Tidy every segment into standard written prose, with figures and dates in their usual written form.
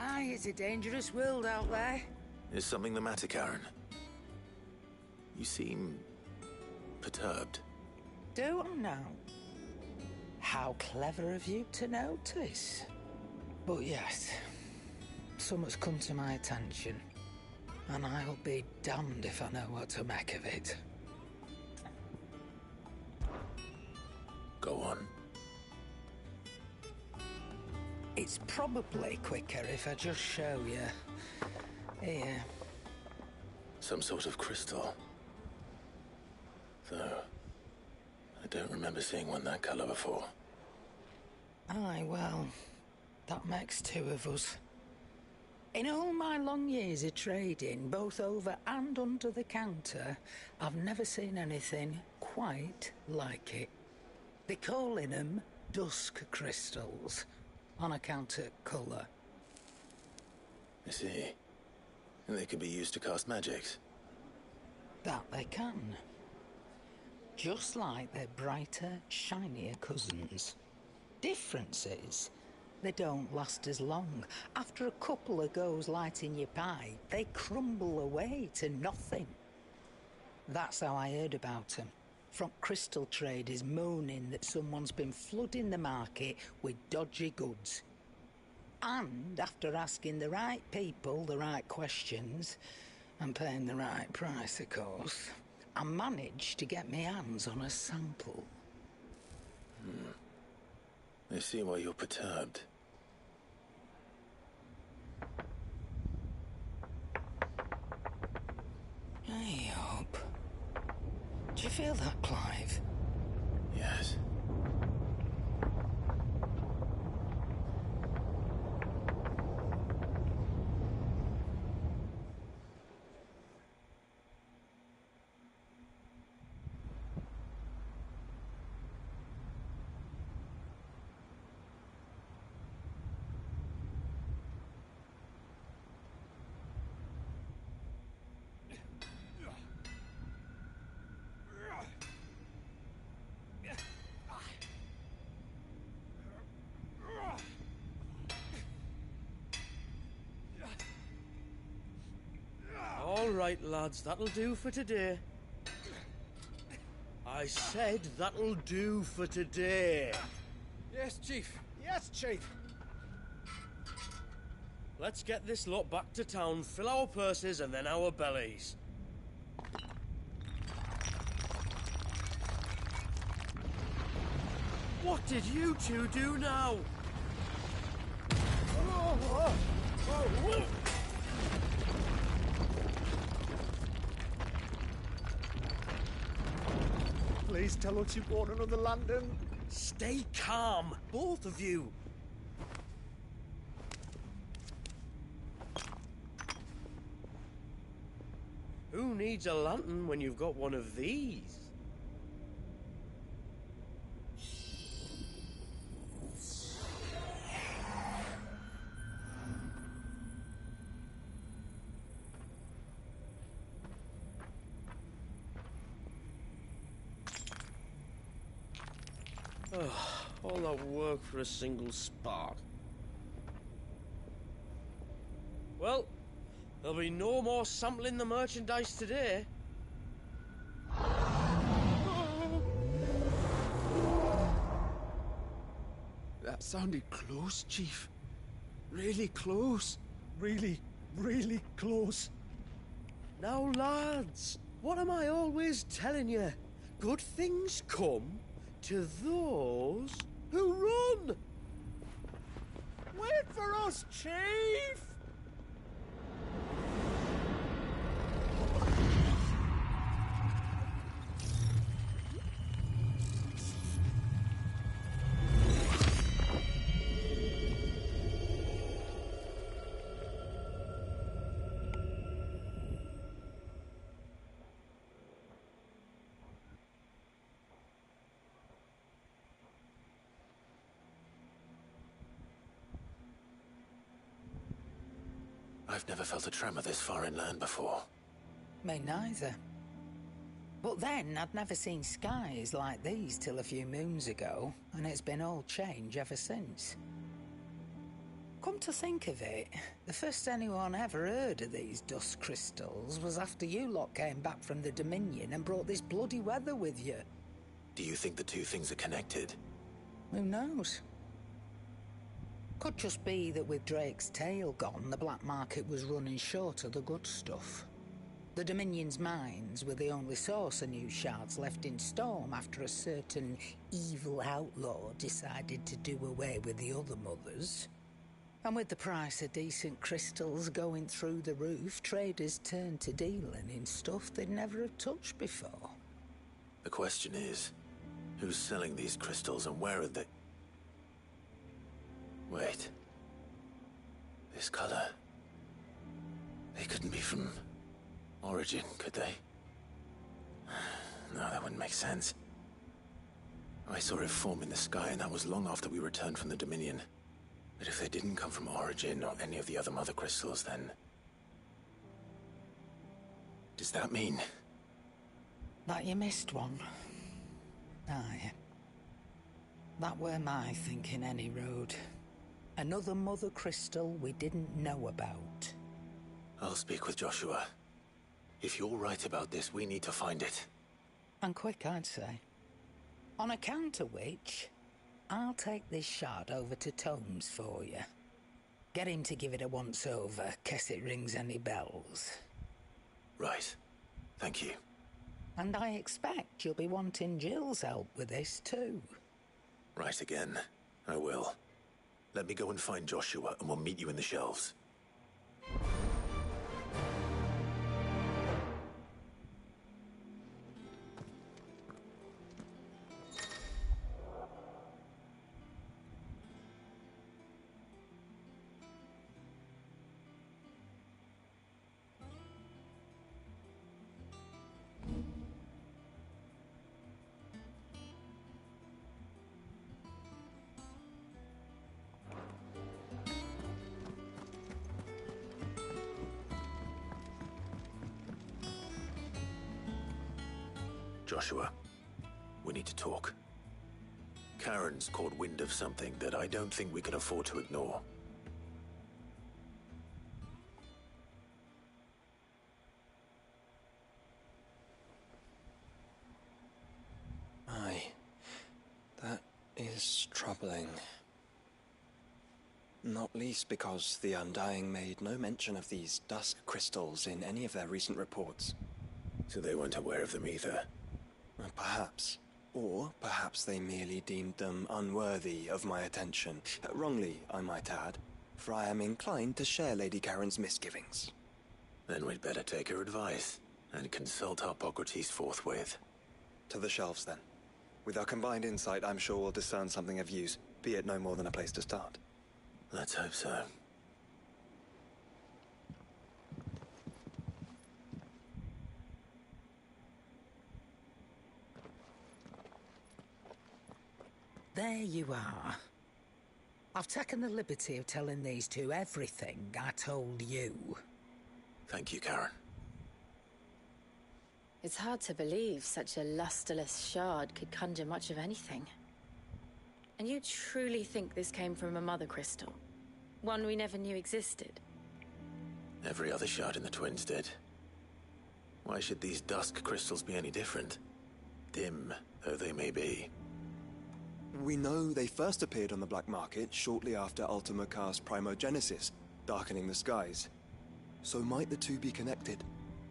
Aye, it's a dangerous world out there. Is something the matter, Karen? You seem perturbed. Do I now? How clever of you to notice. But yes, something's come to my attention, and I'll be damned if I know what to make of it. Go on. It's probably quicker if I just show you. Here. Some sort of crystal. Though, I don't remember seeing one that color before. Aye, well, that makes two of us. In all my long years of trading, both over and under the counter, I've never seen anything quite like it. They're calling them dusk crystals, on account of colour. I see. And they can be used to cast magics. That they can. Just like their brighter, shinier cousins. Difference is, they don't last as long. After a couple of goes lighting your pipe, they crumble away to nothing. That's how I heard about them. From crystal traders moaning that someone's been flooding the market with dodgy goods. And after asking the right people the right questions, and paying the right price, of course, I managed to get my hands on a sample. I see why you're perturbed. I hope. Do you feel that, Clive? Yes. All right, lads, that'll do for today. I said that'll do for today. Yes, Chief. Yes, Chief. Let's get this lot back to town, fill our purses and then our bellies. What did you two do now? Please tell us you bought another lantern. Stay calm, both of you. Who needs a lantern when you've got one of these? All that work for a single spark. Well, there'll be no more sampling the merchandise today. That sounded close, Chief. Really close. Really, really close. Now, lads, what am I always telling you? Good things come to those who run! Wait for us, Chief! I've never felt a tremor this far inland before. Me neither. But then I'd never seen skies like these till a few moons ago, and it's been all change ever since. Come to think of it, the first anyone ever heard of these dust crystals was after you lot came back from the Dominion and brought this bloody weather with you. Do you think the two things are connected? Who knows? Could just be that with Drake's tail gone, the black market was running short of the good stuff. The Dominion's mines were the only source of new shards left in Storm after a certain evil outlaw decided to do away with the other mothers. And with the price of decent crystals going through the roof, traders turned to dealing in stuff they'd never have touched before. The question is, who's selling these crystals and where are they? Wait. This color. They couldn't be from Origin, could they? No, that wouldn't make sense. I saw it form in the sky, and that was long after we returned from the Dominion. But if they didn't come from Origin or any of the other mother crystals, then... does that mean... That you missed one? Aye. That were my thinking, any road. Another mother crystal we didn't know about. I'll speak with Joshua. If you're right about this, we need to find it. And quick, I'd say. On account of which, I'll take this shard over to Tomes for you. Get him to give it a once-over, case it rings any bells. Right. Thank you. And I expect you'll be wanting Jill's help with this, too. Right again. I will. Let me go and find Joshua, and we'll meet you in the shelves. Joshua, we need to talk. Karen's caught wind of something that I don't think we can afford to ignore. Aye. That is troubling. Not least because the Undying made no mention of these dusk crystals in any of their recent reports. So they weren't aware of them either. Perhaps. Or perhaps they merely deemed them unworthy of my attention. Wrongly, I might add, for I am inclined to share Lady Karen's misgivings. Then we'd better take her advice and consult Hippocrates forthwith. To the shelves, then. With our combined insight, I'm sure we'll discern something of use, be it no more than a place to start. Let's hope so. There you are. I've taken the liberty of telling these two everything I told you. Thank you, Karen. It's hard to believe such a lusterless shard could conjure much of anything. And you truly think this came from a mother crystal? One we never knew existed? Every other shard in the Twins did. Why should these dusk crystals be any different? Dim though they may be. We know they first appeared on the black market shortly after Ultima Car's primogenesis, darkening the skies. So might the two be connected?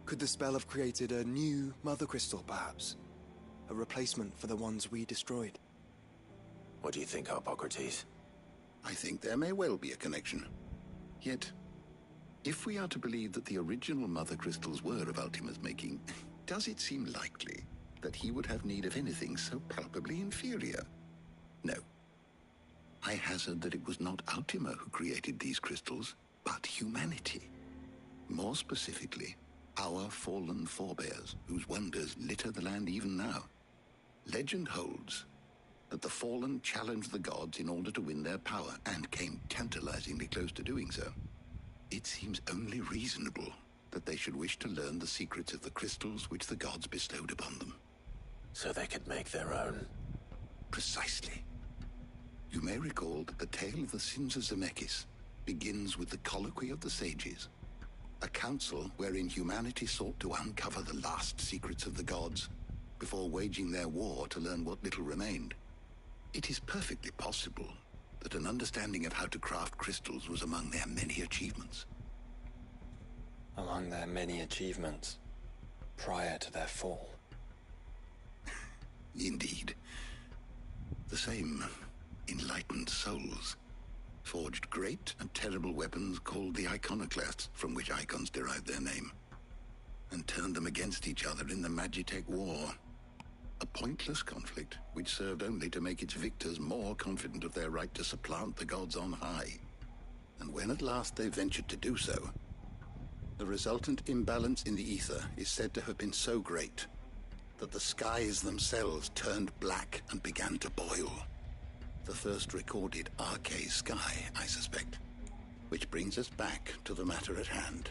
Could the spell have created a new mother crystal, perhaps? A replacement for the ones we destroyed? What do you think, Hippocrates? I think there may well be a connection. Yet, if we are to believe that the original mother crystals were of Ultima's making, does it seem likely that he would have need of anything so palpably inferior? No. I hazard that it was not Ultima who created these crystals, but humanity. More specifically, our fallen forebears, whose wonders litter the land even now. Legend holds that the fallen challenged the gods in order to win their power, and came tantalizingly close to doing so. It seems only reasonable that they should wish to learn the secrets of the crystals which the gods bestowed upon them. So they could make their own. Precisely. You may recall that the tale of the sins of Zemeckis begins with the Colloquy of the Sages, a council wherein humanity sought to uncover the last secrets of the gods before waging their war to learn what little remained. It is perfectly possible that an understanding of how to craft crystals was among their many achievements. Among their many achievements prior to their fall. Indeed. The same enlightened souls forged great and terrible weapons called the iconoclasts, from which icons derived their name, and turned them against each other in the Magitech War. A pointless conflict which served only to make its victors more confident of their right to supplant the gods on high. And when at last they ventured to do so, the resultant imbalance in the ether is said to have been so great that the skies themselves turned black and began to boil. The first recorded Arcade sky, I suspect. Which brings us back to the matter at hand.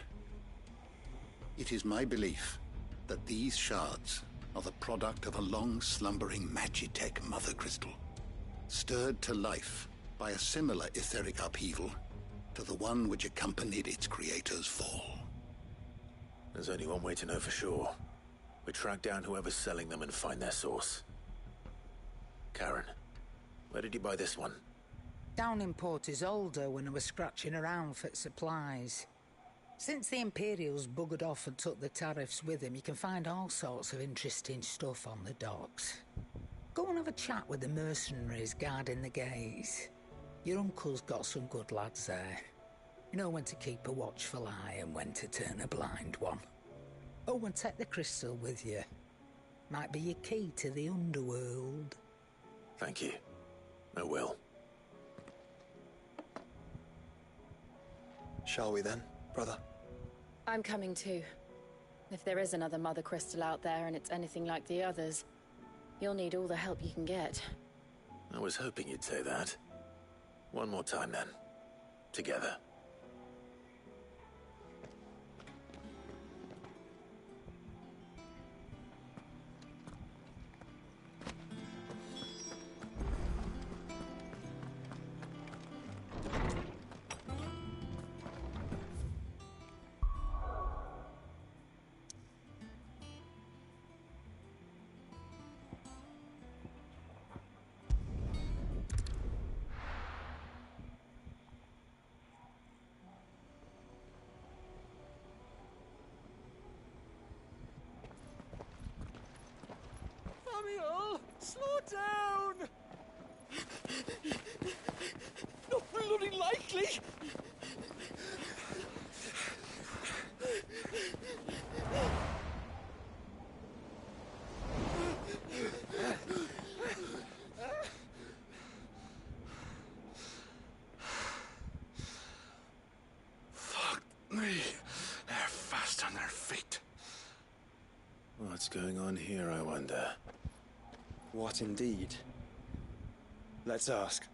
It is my belief that these shards are the product of a long-slumbering Magitech mother crystal, stirred to life by a similar etheric upheaval to the one which accompanied its creator's fall. There's only one way to know for sure. We track down whoever's selling them and find their source. Karen, where did you buy this one? Down in Port Isolde when I was scratching around for supplies. Since the Imperials buggered off and took the tariffs with them, you can find all sorts of interesting stuff on the docks. Go and have a chat with the mercenaries guarding the gates. Your uncle's got some good lads there. You know when to keep a watchful eye and when to turn a blind one. Oh, and take the crystal with you. Might be your key to the underworld. Thank you. I will. Shall we then, brother? I'm coming too. If there is another Mother Crystal out there and it's anything like the others, you'll need all the help you can get. I was hoping you'd say that. One more time then. Together. Samuel, slow down! Not bloody likely! Fuck me. They're fast on their feet. What's going on here, I wonder? What indeed? Let's ask.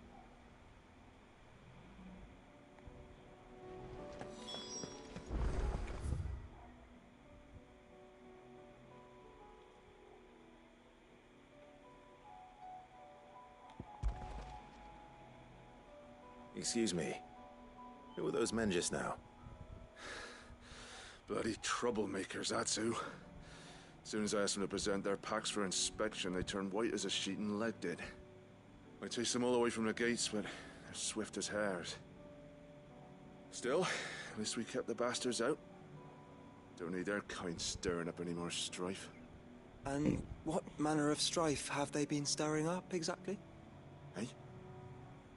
Excuse me. Who were those men just now? Bloody troublemakers, that's who. As soon as I asked them to present their packs for inspection, they turned white as a sheet and lead did. I chased them all away from the gates, but they're swift as hares. Still, at least we kept the bastards out. Don't need their kind stirring up any more strife. And what manner of strife have they been stirring up, exactly? Hey?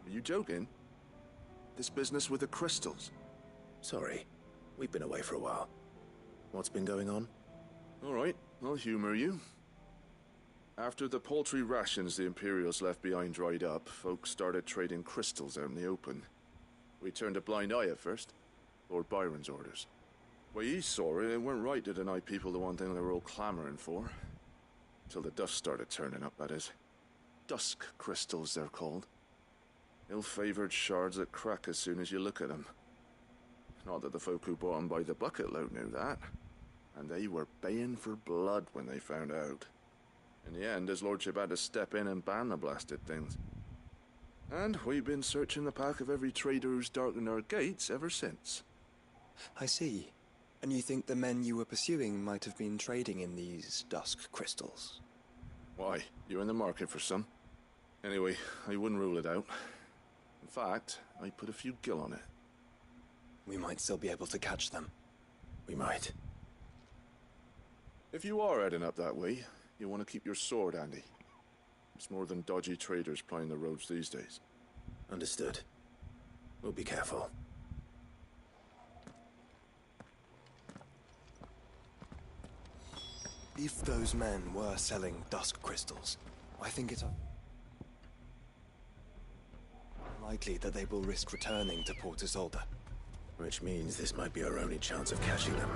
Are you joking? This business with the crystals? Sorry. We've been away for a while. What's been going on? All right, I'll humor you. After the paltry rations the Imperials left behind dried up, folks started trading crystals out in the open. We turned a blind eye at first. Lord Byron's orders. Well, he saw it, it weren't right to deny people the one thing they were all clamoring for. Till the dust started turning up, that is. Dusk crystals, they're called. Ill-favored shards that crack as soon as you look at them. Not that the folk who bought them by the bucket load knew that. And they were baying for blood when they found out. In the end, his lordship had to step in and ban the blasted things. And we've been searching the path of every trader who's darkened our gates ever since. I see. And you think the men you were pursuing might have been trading in these dusk crystals? Why? You're in the market for some. Anyway, I wouldn't rule it out. In fact, I put a few gil on it. We might still be able to catch them. We might. If you are heading up that way, you want to keep your sword handy. It's more than dodgy traders plying the roads these days. Understood. We'll be careful. If those men were selling dusk crystals, I think it's unlikely that they will risk returning to Port Isolde. Which means this might be our only chance of catching them.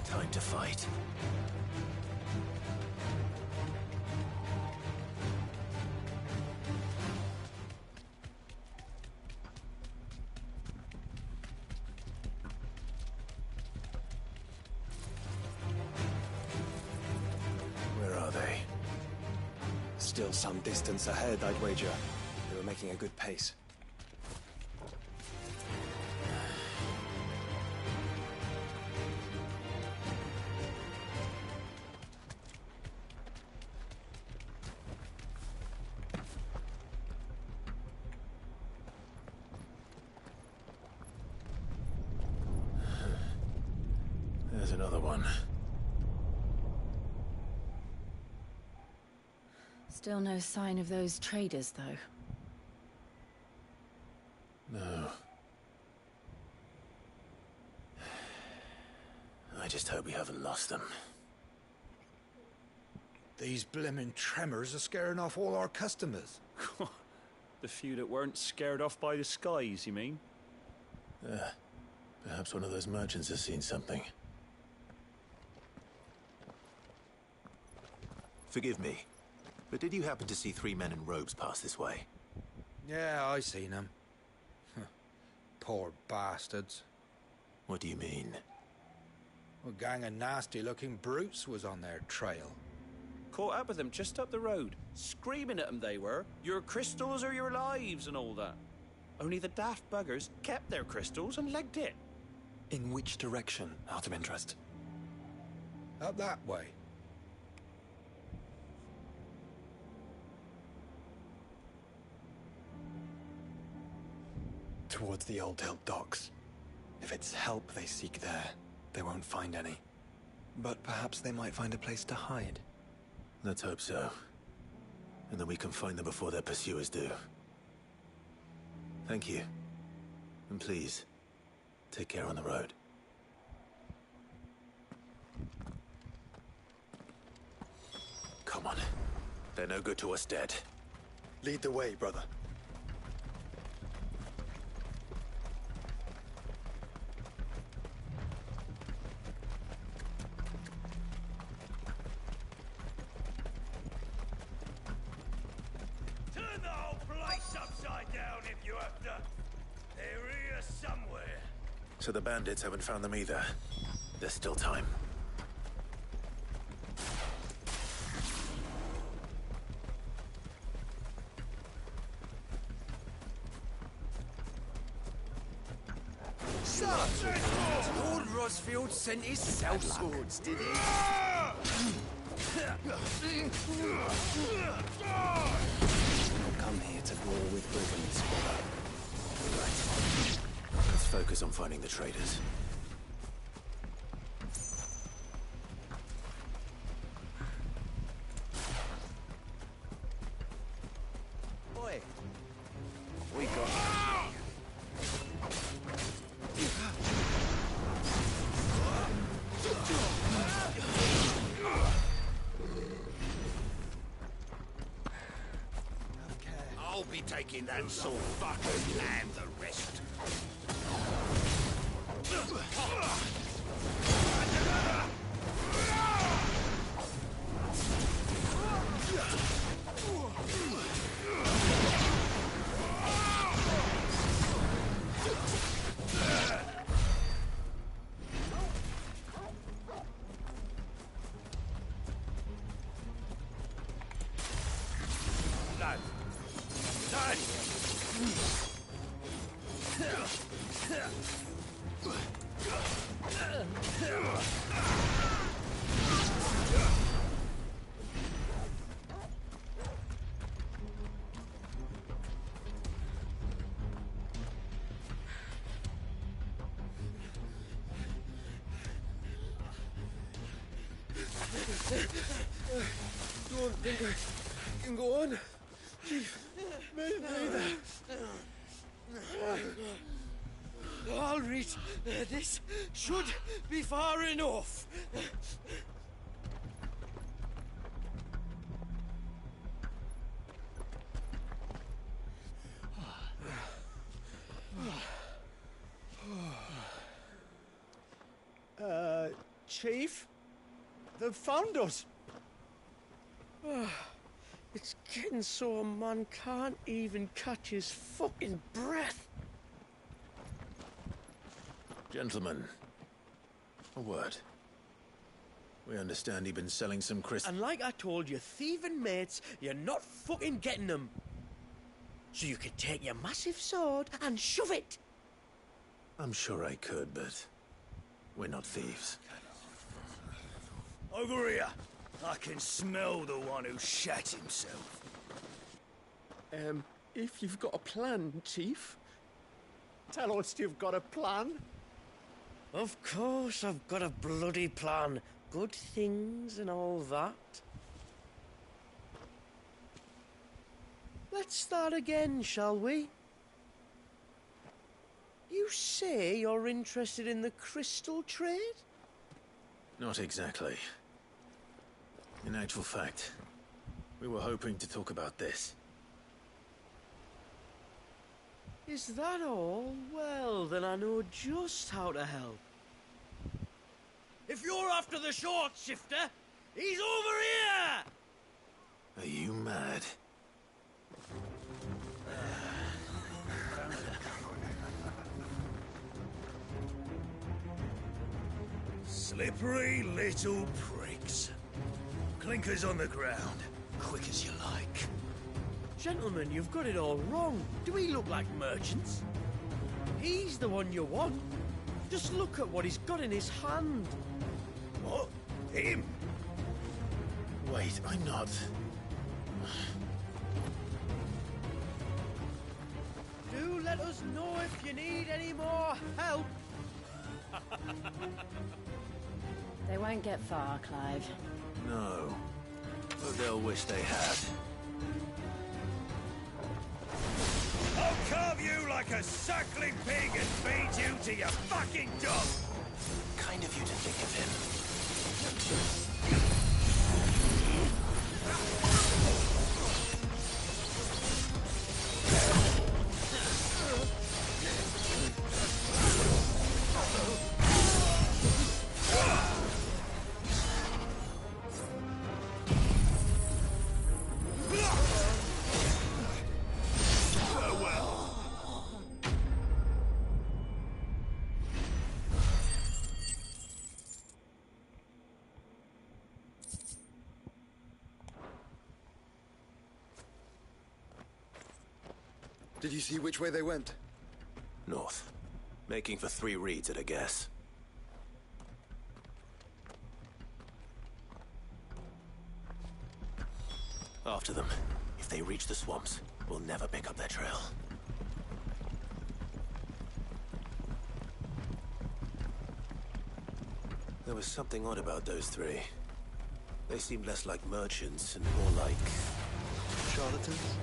Time to fight. Still some distance ahead, I'd wager. They were making a good pace. There's another one. Still no sign of those traders, though. No. I just hope we haven't lost them. These blimmin' tremors are scaring off all our customers. The few that weren't scared off by the skies, you mean? Perhaps one of those merchants has seen something. Forgive me, but did you happen to see 3 men in robes pass this way? Yeah, I seen them. Poor bastards. What do you mean? A gang of nasty-looking brutes was on their trail. Caught up with them just up the road, screaming at them they were, "Your crystals are your lives," and all that. Only the daft buggers kept their crystals and legged it. In which direction, out of interest? Up that way. Towards the Old Hill docks. If it's help they seek there, they won't find any. But perhaps they might find a place to hide. Let's hope so. And then we can find them before their pursuers do. Thank you. And please, take care on the road. Come on. They're no good to us dead. Lead the way, brother. Turn the whole place upside down if you have to. They're here somewhere. So the bandits haven't found them either. There's still time. Lord Rosfield sent his sellswords, did he? Don't come here to war with brigands, brother. Right. Let's focus on finding the traders. Boy, we got... I'll be taking that sword fucker and the rest. Don't think I can go on. Chief, me neither. All right, this should be far enough. Chief? They've found us. It's getting so a man can't even catch his fucking breath. Gentlemen, a word. We understand you've been selling some crystals. And like I told your thieving mates, you're not fucking getting them. So you could take your massive sword and shove it. I'm sure I could, but we're not thieves. Over here. I can smell the one who shat himself. If you've got a plan, Chief. Tell us you've got a plan. Of course I've got a bloody plan. Good things and all that. Let's start again, shall we? You say you're interested in the crystal trade? Not exactly. In actual fact, we were hoping to talk about this. Is that all? Well, then I know just how to help. If you're after the short shifter, he's over here! Are you mad? Slippery little pricks. Clinkers on the ground, quick as you like. Gentlemen, you've got it all wrong. Do we look like merchants? He's the one you want. Just look at what he's got in his hand. What? Him? Wait, I'm not. Do let us know if you need any more help. They won't get far, Clive. No. But they'll wish they had. I'll carve you like a suckling pig and feed you to your fucking dog! Kind of you to think of him. Did you see which way they went? North. Making for 3 reeds at a guess. After them. If they reach the swamps, we'll never pick up their trail. There was something odd about those 3. They seemed less like merchants and more like... Charlatans?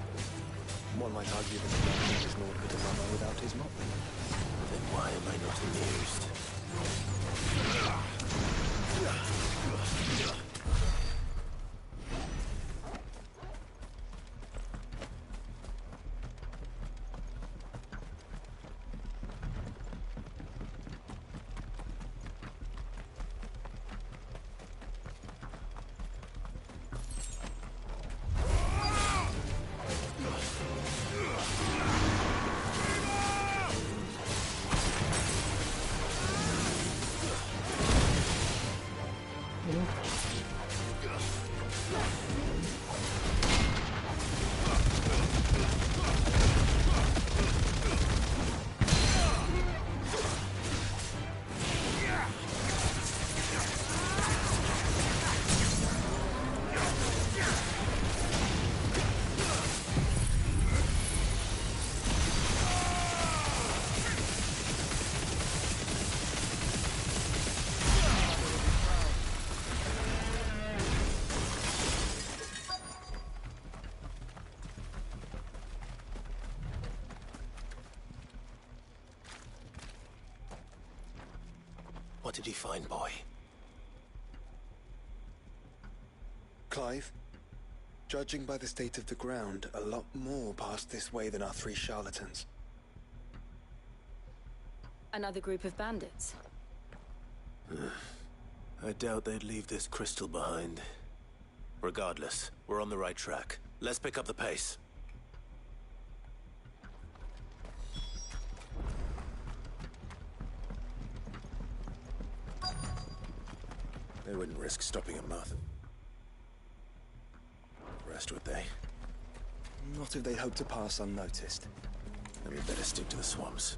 One might argue that a merchant is naught but a mummer without his mop. Then why am I not amused? did you find, boy? Clive, judging by the state of the ground, a lot more passed this way than our 3 charlatans. Another group of bandits. I doubt they'd leave this crystal behind. Regardless, we're on the right track. Let's pick up the pace. They wouldn't risk stopping a moth. Rest, would they? Not if they hope to pass unnoticed. Then we better stick to the swamps.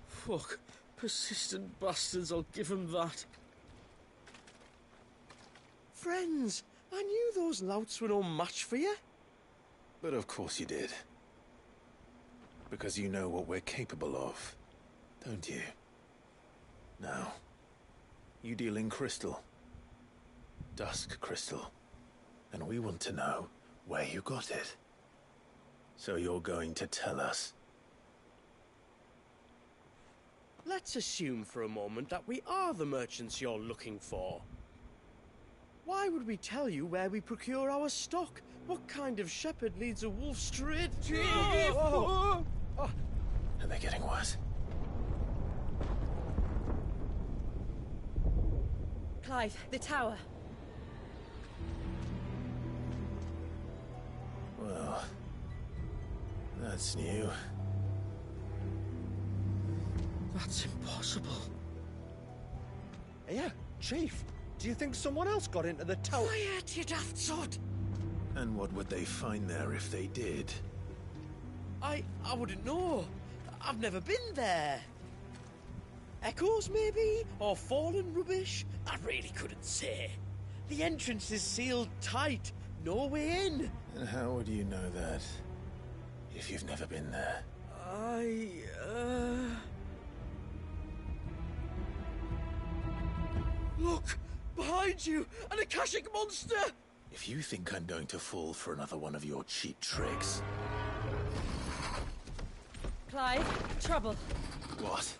Fuck. Persistent bastards, I'll give them that. Friends, I knew those louts were no match for you. But of course you did. Because you know what we're capable of, don't you? Now, you deal in crystal. Dusk crystal. And we want to know where you got it. So you're going to tell us? Let's assume for a moment that we are the merchants you're looking for. Why would we tell you where we procure our stock? What kind of shepherd leads a wolf straight? Are they getting worse? Clive, the tower. Well, that's new. That's impossible. Yeah, Chief. Do you think someone else got into the tower? Quiet, you daft sod! And what would they find there if they did? I wouldn't know. I've never been there. Echoes, maybe? Or fallen rubbish? I really couldn't say. The entrance is sealed tight. No way in. And how would you know that? If you've never been there? Look! Behind you! An Akashic monster! If you think I'm going to fall for another one of your cheap tricks... Clive, trouble. What?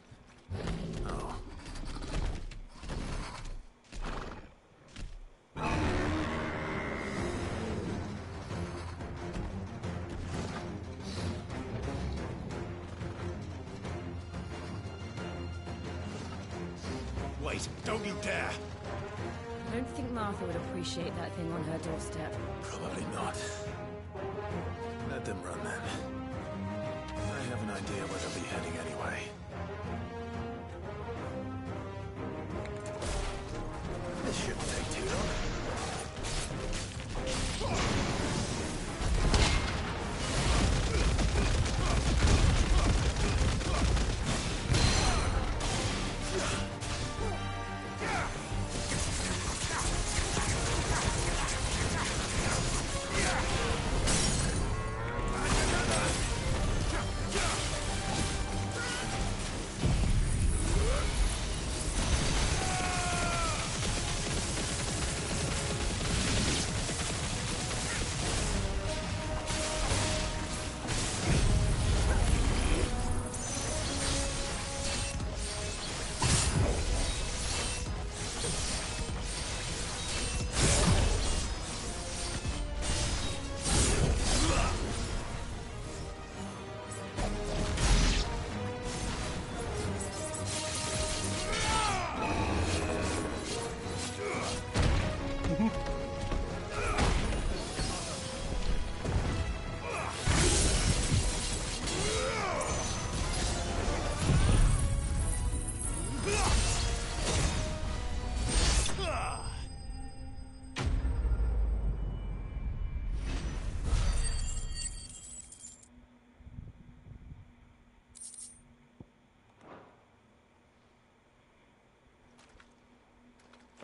Oh. Wait, don't you dare! I don't think Martha would appreciate that thing on her doorstep. Probably not. Let them run then. I have an idea where they'll be heading anyway. This shouldn't take too long.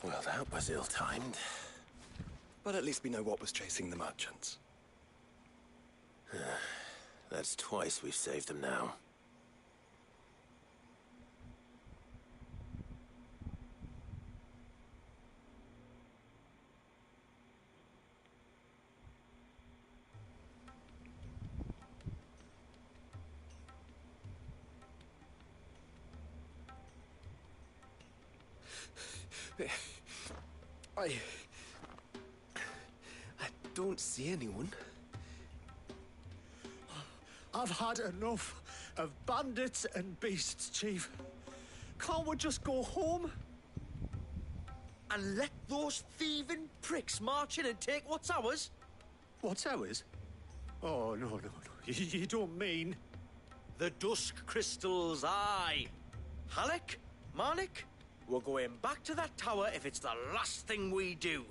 Well, that was ill-timed. But at least we know what was chasing the merchants. That's twice we've saved them now. I don't see anyone. I've had enough of bandits and beasts, Chief. Can't we just go home? And let those thieving pricks march in and take what's ours? What's ours? Oh, no. You don't mean... The Dusk Crystals, aye. Halleck, Marnik, we're going back to that tower if it's the last thing we do.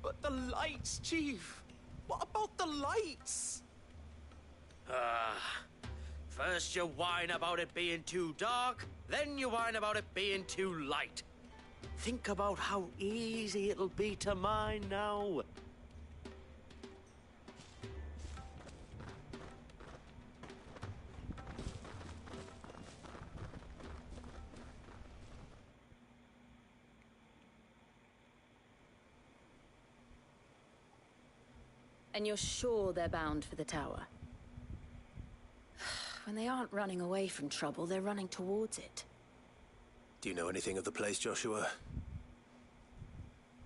But the lights, Chief. What about the lights? First you whine about it being too dark, then you whine about it being too light. Think about how easy it'll be to mine now. And you're sure they're bound for the tower? When they aren't running away from trouble, they're running towards it. Do you know anything of the place, Joshua?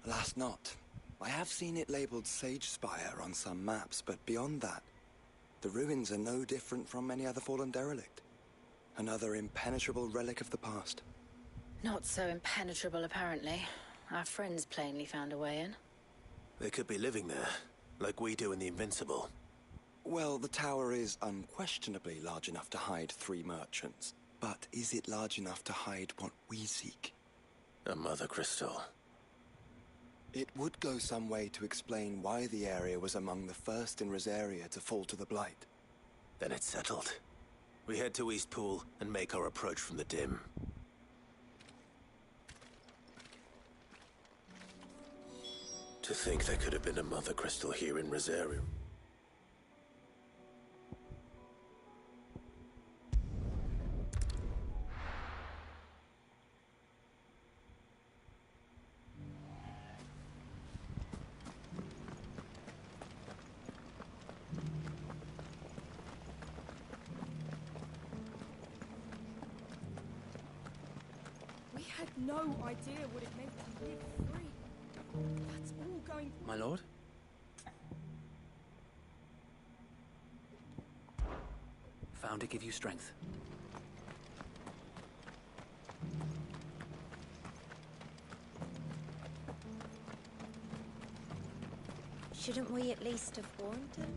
Alas, not. I have seen it labeled Sage Spire on some maps, but beyond that, the ruins are no different from any other fallen derelict. Another impenetrable relic of the past. Not so impenetrable, apparently. Our friends plainly found a way in. They could be living there, like we do in the Invincible. Well, the tower is unquestionably large enough to hide 3 merchants. But is it large enough to hide what we seek? A Mother Crystal. It would go some way to explain why the area was among the first in Rosaria to fall to the Blight. Then it's settled. We head to Eastpool and make our approach from the dim. To think there could have been a Mother Crystal here in Rosaria. We had no idea what it meant to live free. That's all going... My lord? Found to give you strength. Shouldn't we at least have warned him?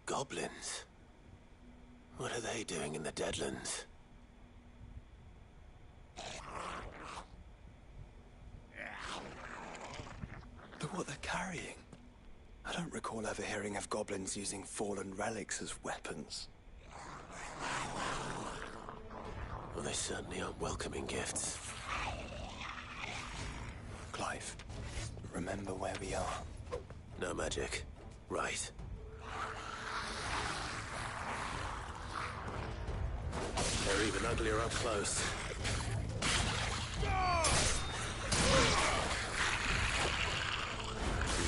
Goblins? What are they doing in the Deadlands? Look what they're carrying. I don't recall ever hearing of goblins using fallen relics as weapons. Well, they certainly aren't welcoming gifts. Clive, remember where we are. No magic. Right. They're even uglier up close. You're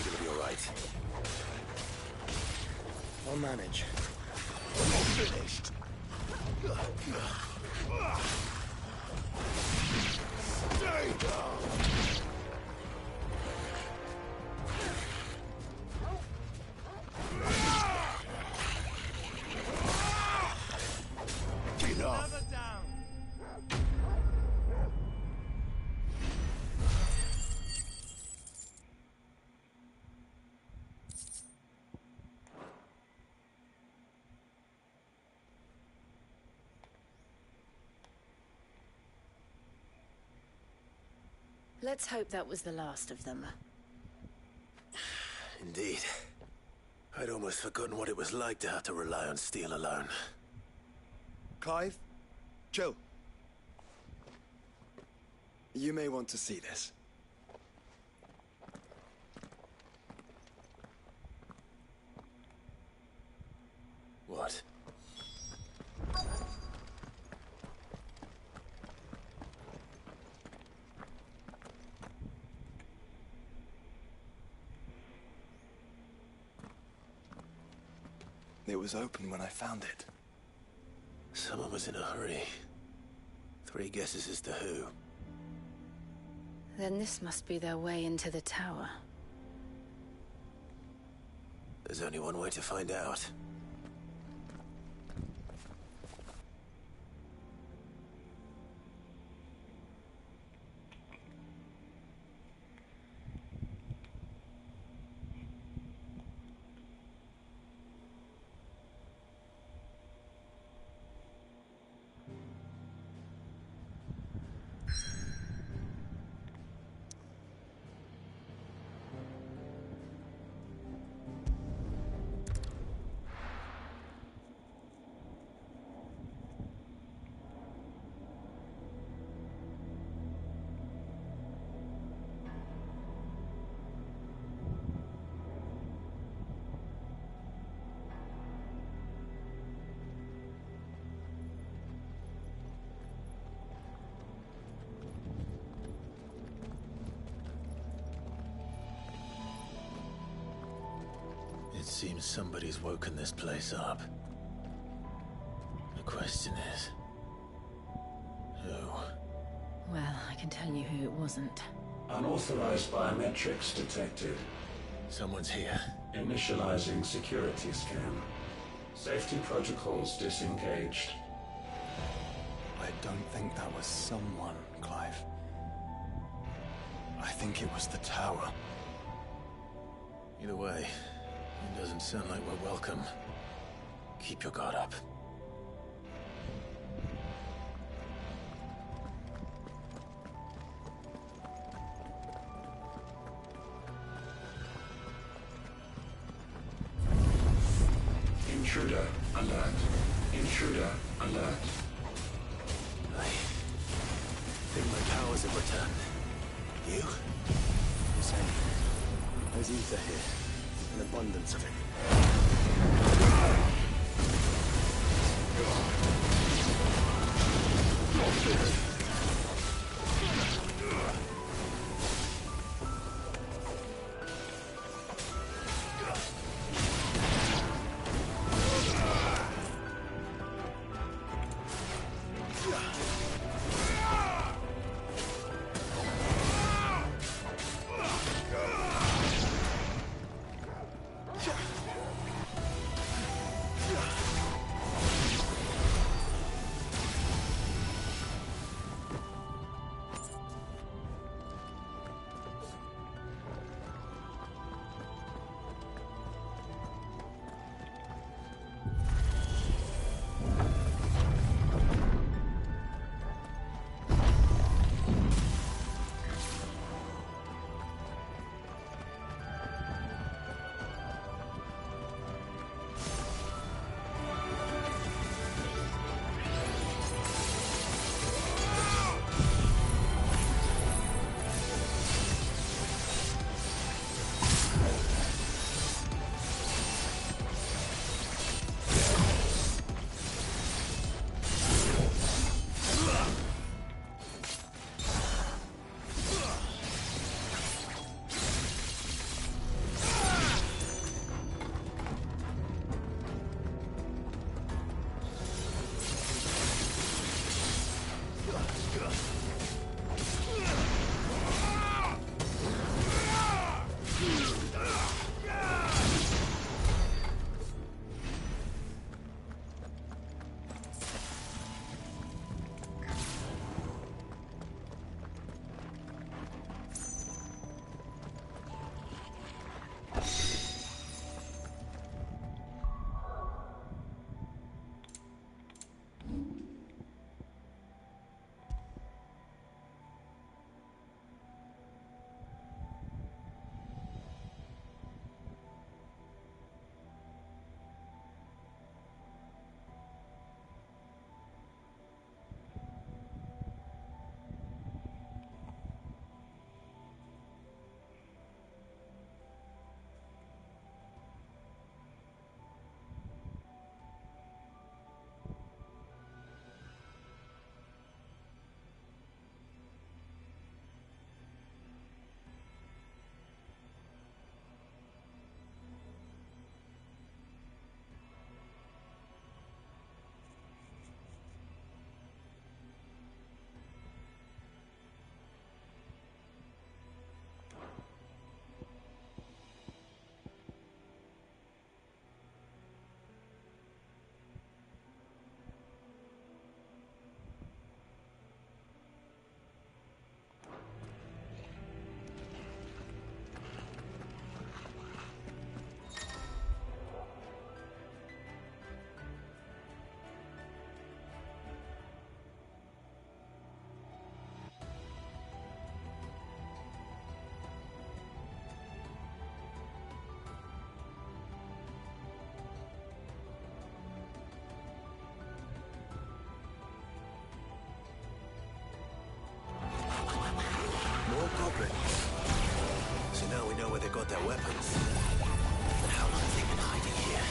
gonna be alright. I'll manage. Almost finished. Stay down. Let's hope that was the last of them. Indeed. I'd almost forgotten what it was like to have to rely on steel alone. Clive? Jill. You may want to see this. What? It was open when I found it. Someone was in a hurry. 3 guesses as to who. Then this must be their way into the tower. There's only one way to find out. It seems somebody's woken this place up. The question is... who? Well, I can tell you who it wasn't. Unauthorized biometrics detected. Someone's here. Initializing security scan. Safety protocols disengaged. I don't think that was someone, Clive. I think it was the tower. Either way, it doesn't sound like we're welcome. Keep your guard up. Intruder alert. Intruder alert. I think my powers have returned. You? Same. There's ether here. An abundance of it. More goblins. So now we know where they got their weapons. How long have they been hiding here?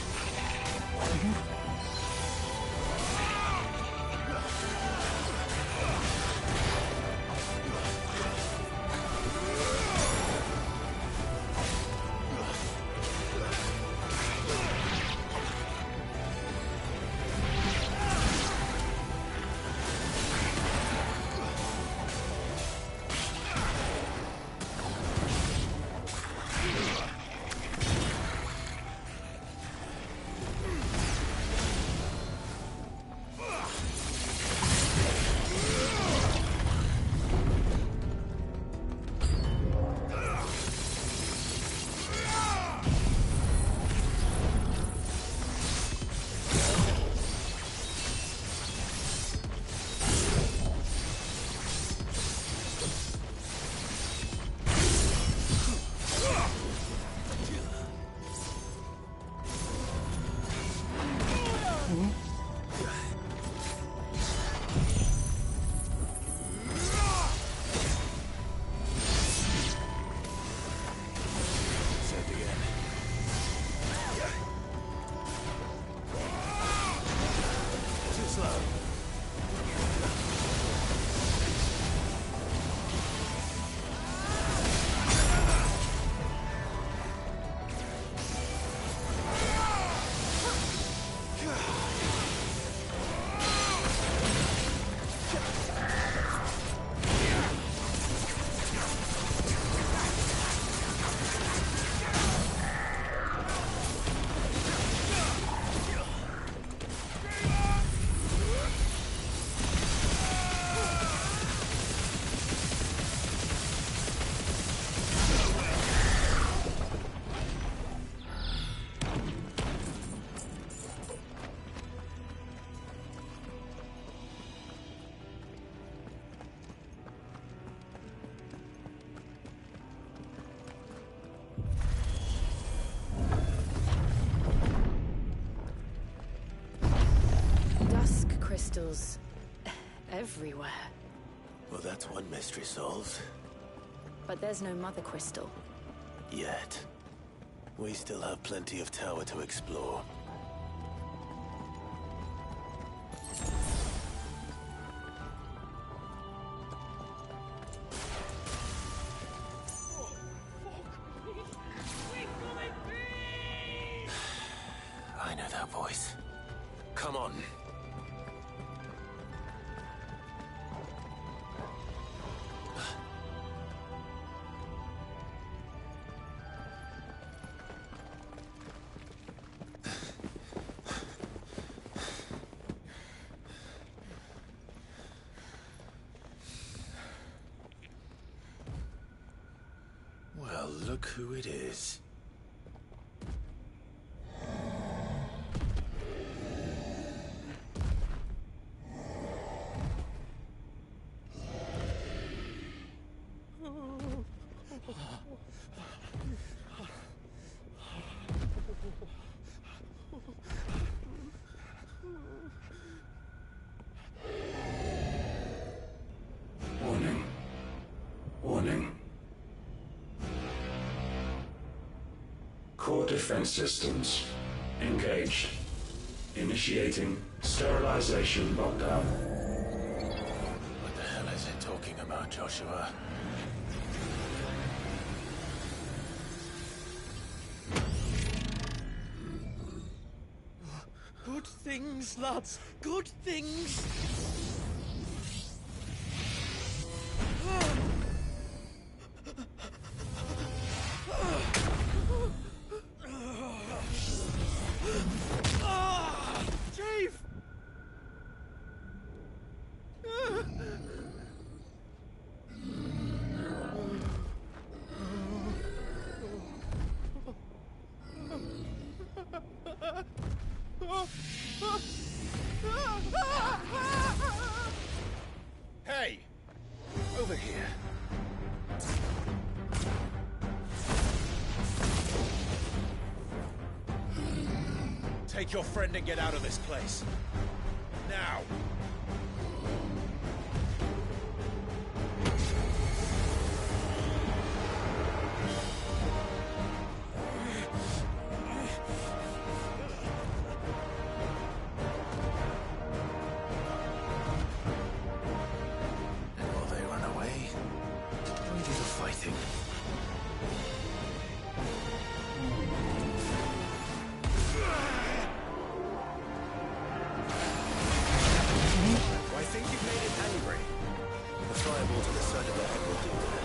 crystals everywhere. Well, that's one mystery solved. But there's no mother crystal. Yet. We still have plenty of tower to explore. I know that voice. Come on. Well, look who it is. Warning. Warning. Core defense systems engaged. Initiating sterilization lockdown. What the hell is it talking about, Joshua? Good things, lads. Good things. Chief! Hey! Over here. Take your friend and get out of this place. Now! And will they run away? We do the fighting. I think you've made it angry. The fireball to the side of the head will do that.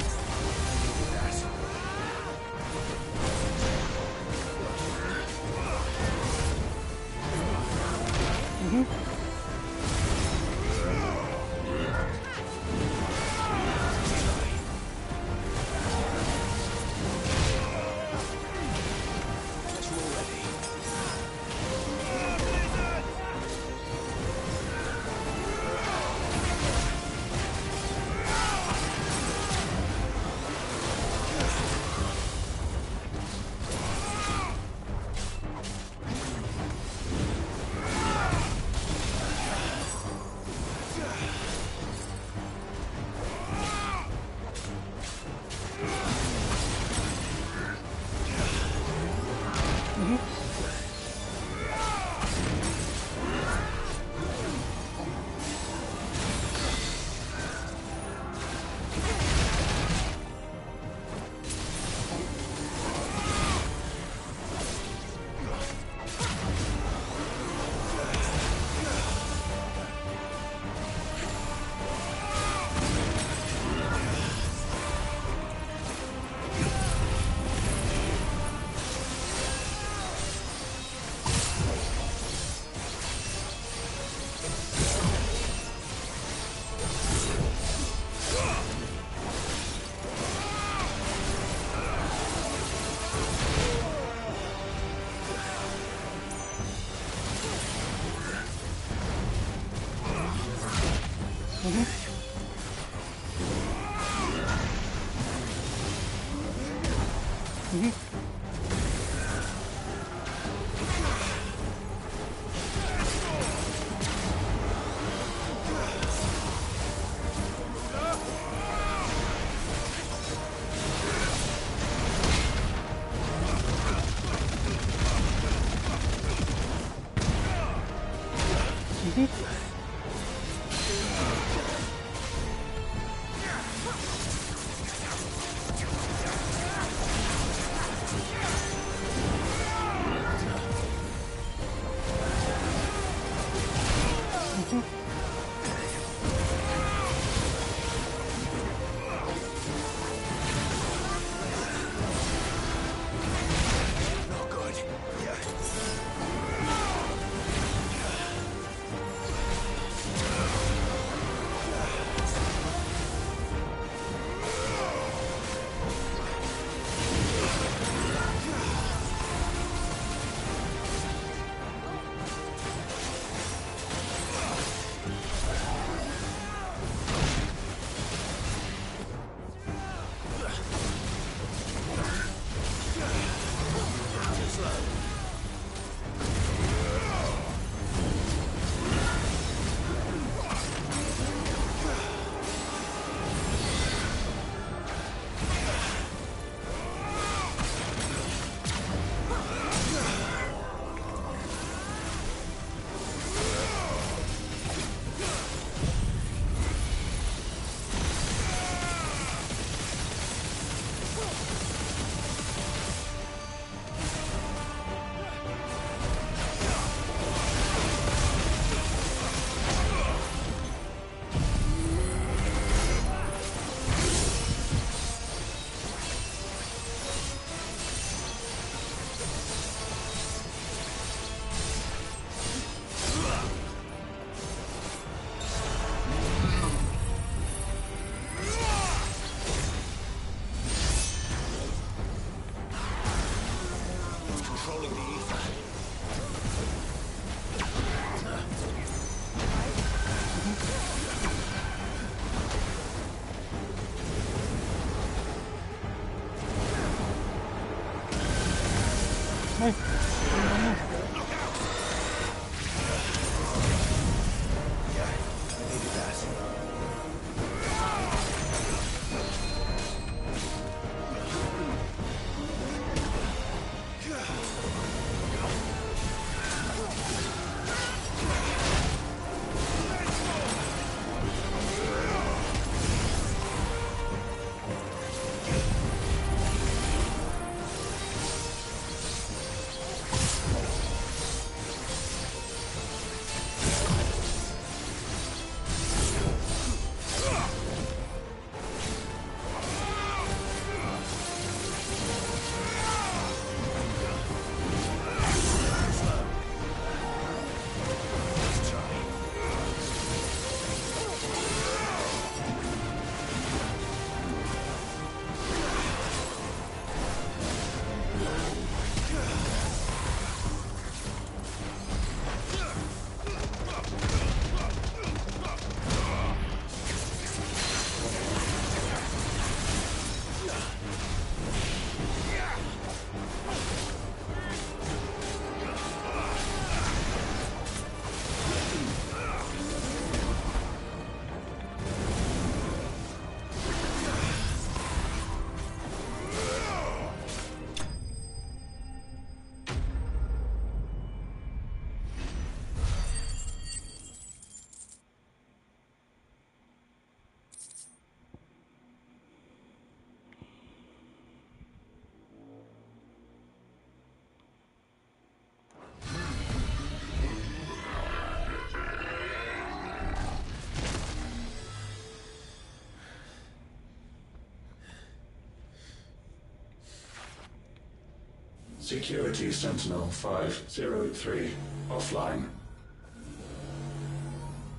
Security Sentinel 503 offline.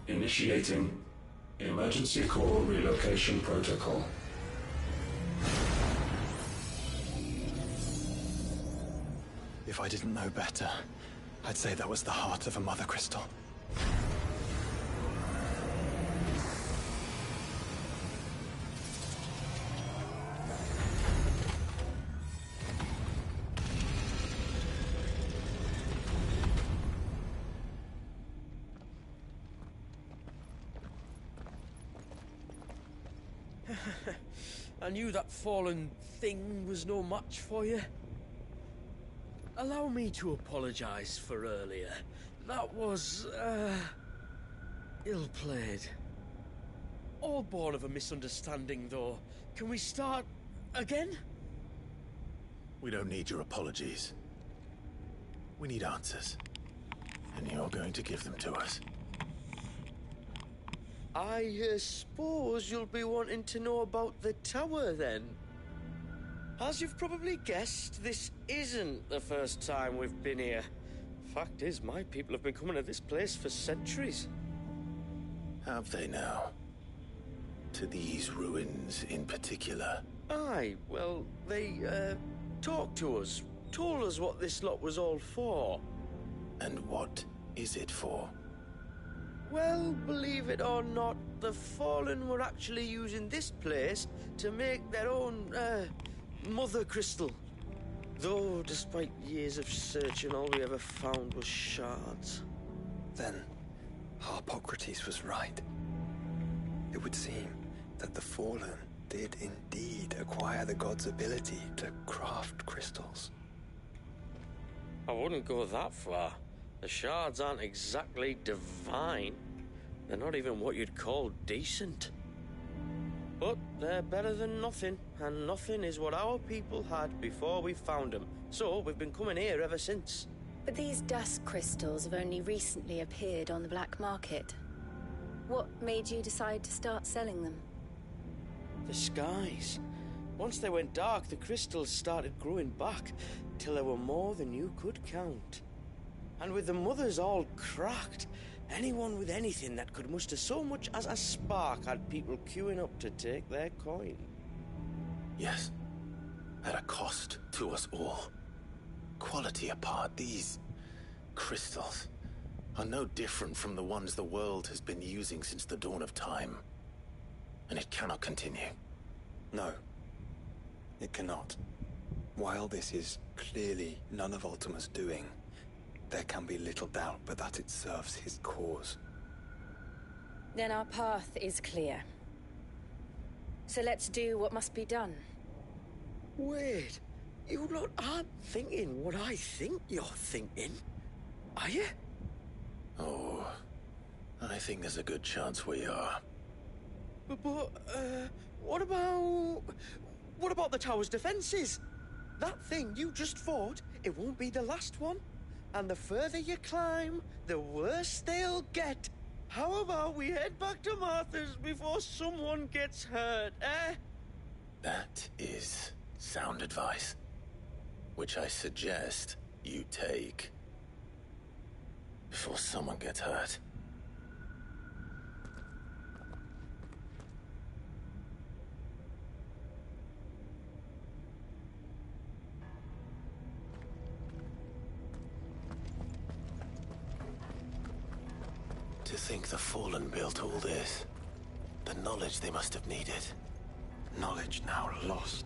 Initiating Emergency Core Relocation Protocol. If I didn't know better, I'd say that was the heart of a Mother Crystal. I knew that fallen thing was no match for you. Allow me to apologize for earlier. That was, Ill played. All born of a misunderstanding, though. Can we start again? We don't need your apologies. We need answers. And you're going to give them to us. I suppose you'll be wanting to know about the tower, then. As you've probably guessed, this isn't the first time we've been here. Fact is, my people have been coming to this place for centuries. Have they now? To these ruins in particular? Aye, well, they, talked to us. Told us what this lot was all for. And what is it for? Well, believe it or not, the Fallen were actually using this place to make their own, Mother Crystal. Though, despite years of searching, all we ever found was shards. Then, Harpocrates was right. It would seem that the Fallen did indeed acquire the god's ability to craft crystals. I wouldn't go that far. The shards aren't exactly divine. They're not even what you'd call decent. But they're better than nothing, and nothing is what our people had before we found them. So we've been coming here ever since. But these dust crystals have only recently appeared on the black market. What made you decide to start selling them? The skies. Once they went dark, the crystals started growing back, till there were more than you could count. And with the mothers all cracked, anyone with anything that could muster so much as a spark had people queuing up to take their coin. Yes. At a cost to us all. Quality apart, these crystals are no different from the ones the world has been using since the dawn of time. And it cannot continue. No, it cannot. While this is clearly none of Ultima's doing, there can be little doubt but that it serves his cause. Then our path is clear. So let's do what must be done. Wait, you lot aren't thinking what I think you're thinking, are you? Oh, I think there's a good chance we are. But what about the tower's defenses? That thing you just fought, it won't be the last one. And the further you climb, the worse they'll get. How about we head back to Martha's before someone gets hurt, eh? That is sound advice, which I suggest you take before someone gets hurt. To think the Fallen built all this. The knowledge they must have needed. Knowledge now lost.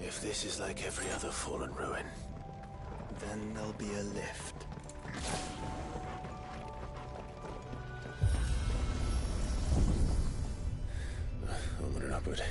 If this is like every other Fallen ruin, then there'll be a lift. Onward and upward.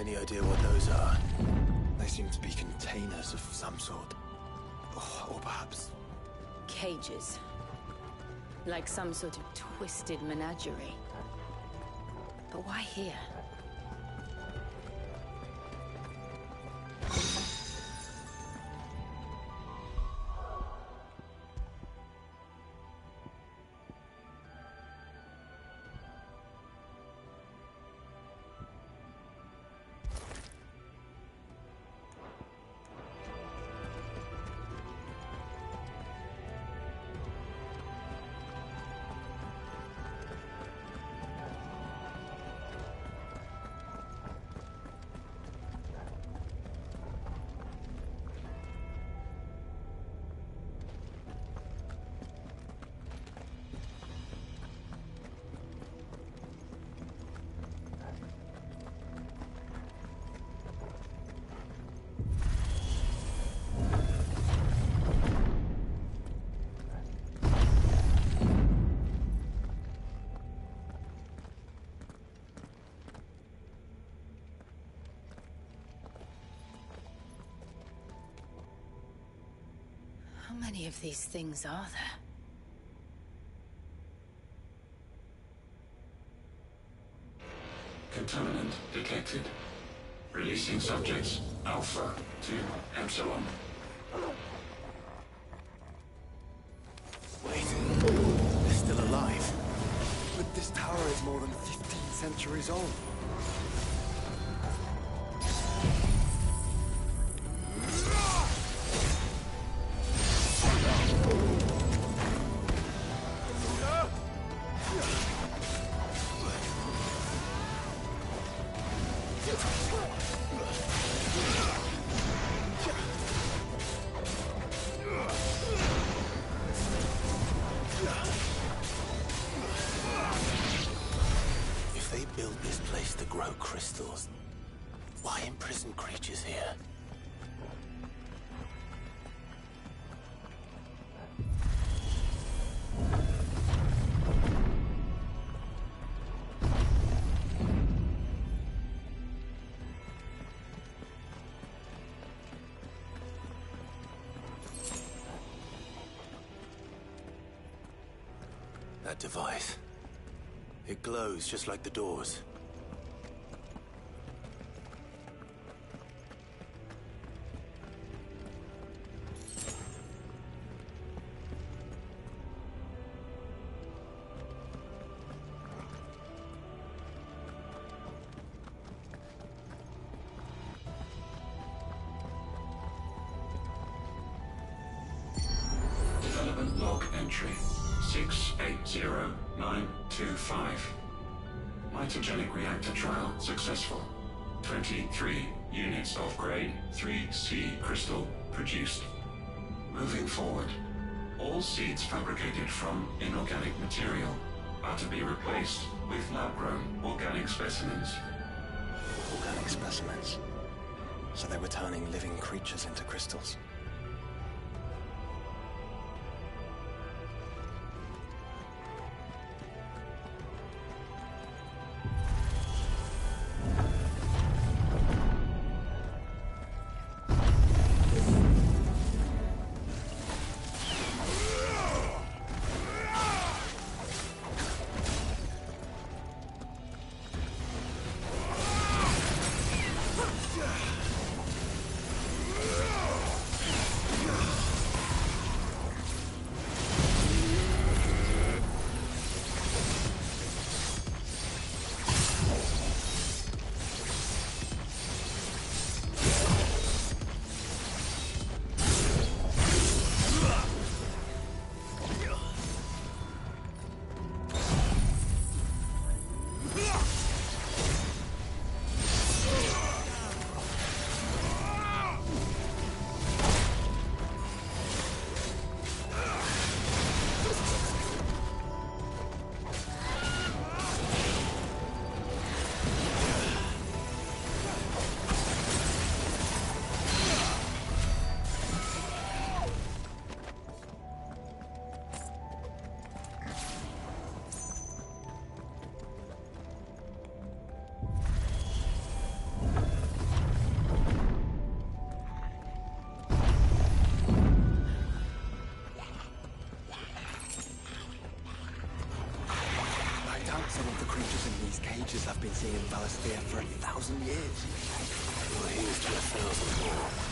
Any idea what those are? They seem to be containers of some sort. Or perhaps... Cages. Like some sort of twisted menagerie. But why here? How many of these things are there? Contaminant detected. Releasing subjects Alpha to Epsilon. Wait, they're still alive. But this tower is more than 15 centuries old. If they built this place to grow crystals, why imprison creatures here? That device. It glows just like the doors. Development log entry 680925. Mitogenic reactor trial successful. 23 units of grade 3C crystal produced. Moving forward, all seeds fabricated from inorganic material are to be replaced with lab-grown organic specimens. Organic specimens. So they were turning living creatures into crystals. activity in Valisthea for 1,000 years. Well, here's to 1,000 more.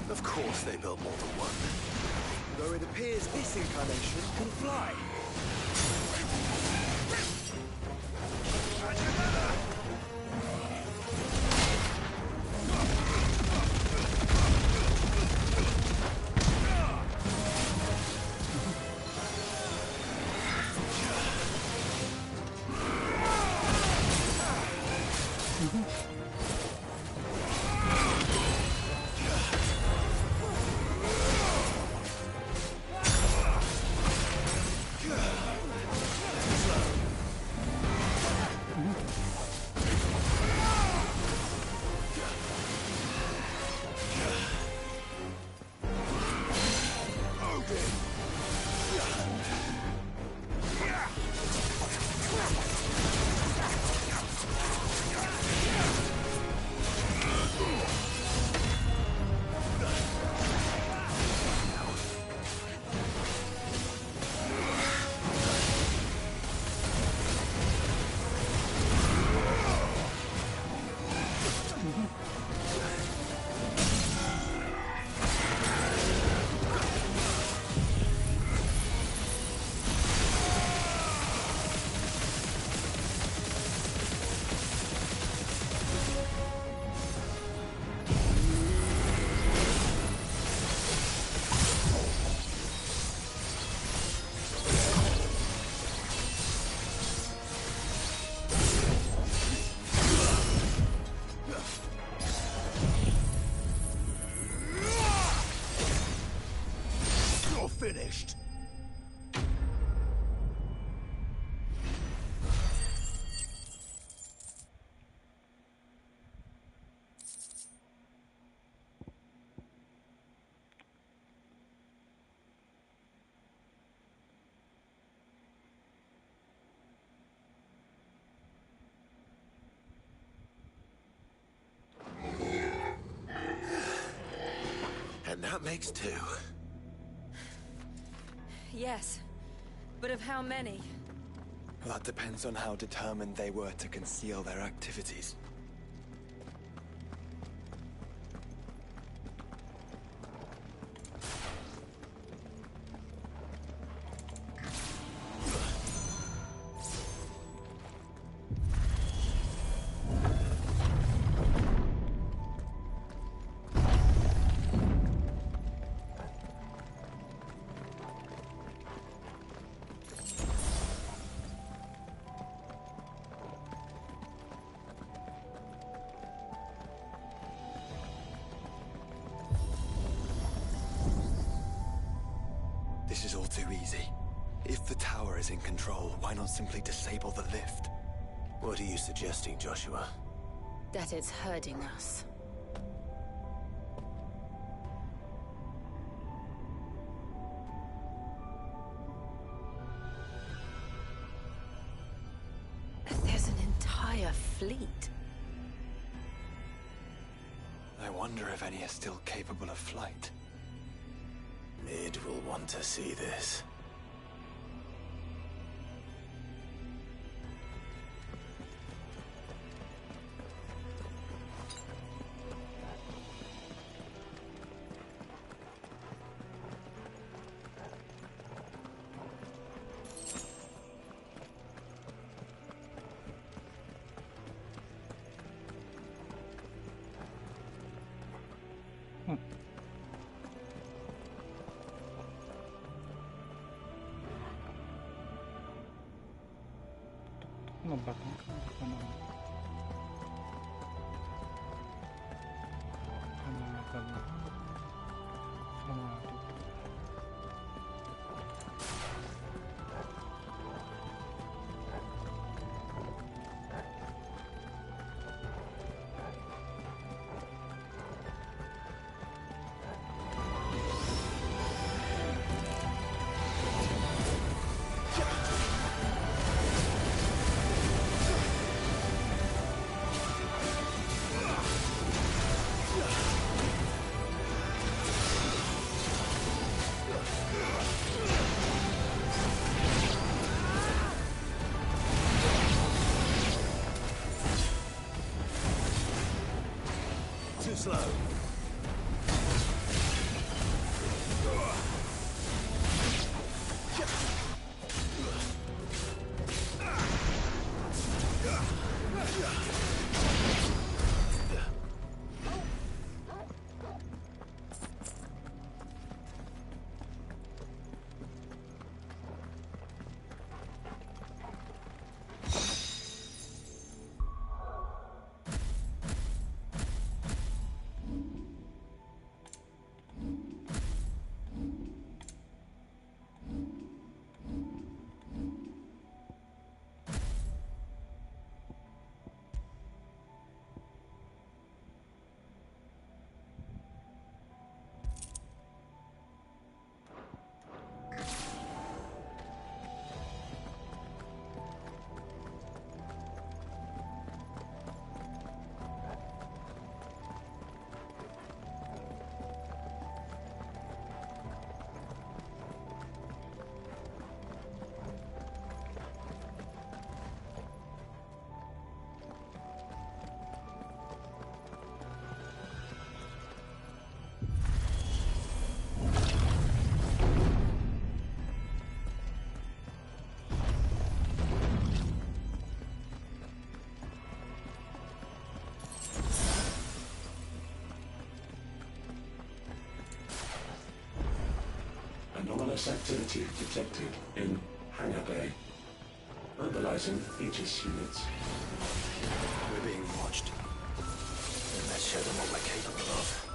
Of course they built more than one. Though it appears this incarnation can fly. finished. And that makes 2. Yes, but of how many? That depends on how determined they were to conceal their activities. This is all too easy. If the tower is in control, why not simply disable the lift? What are you suggesting, Joshua? That it's hurting us. There's an entire fleet. I wonder if any are still capable of flight. Mid will want to see this. Too slow. Anomalous activity detected in Hangar Bay. Mobilizing Aegis units. We're being watched. Let's show them what we're capable of.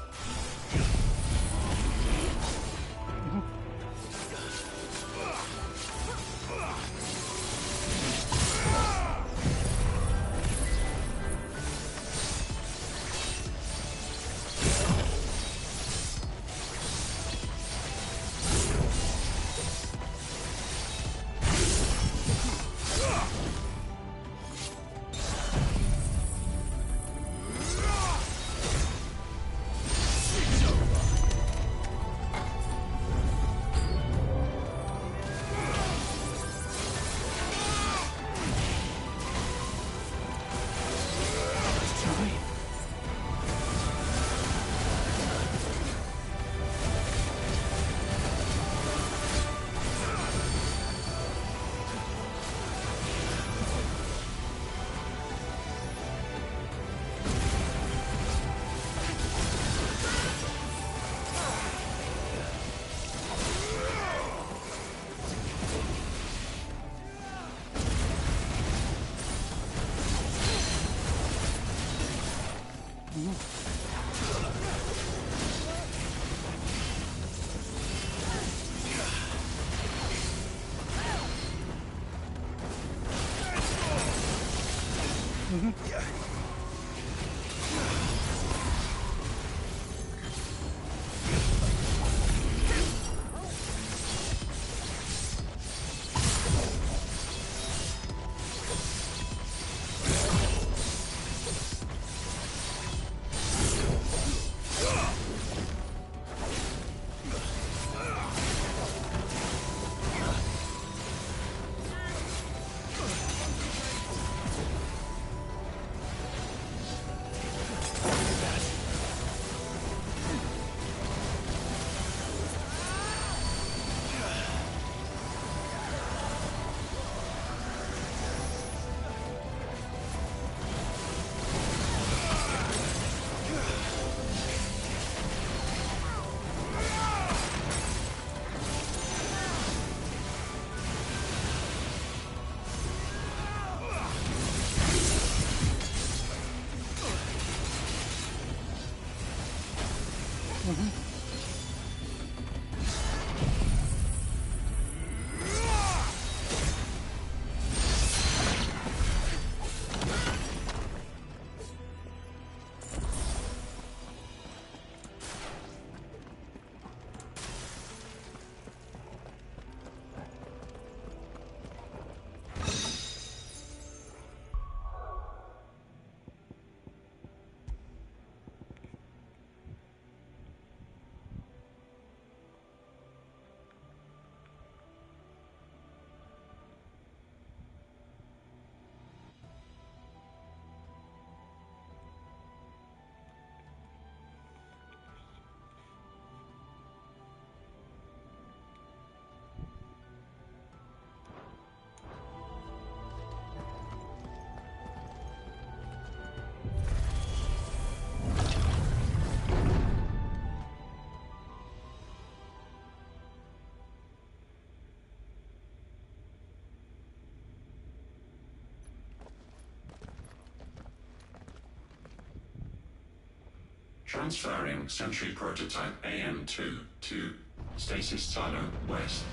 Transferring Sentry Prototype AM2 to Stasis Silo West.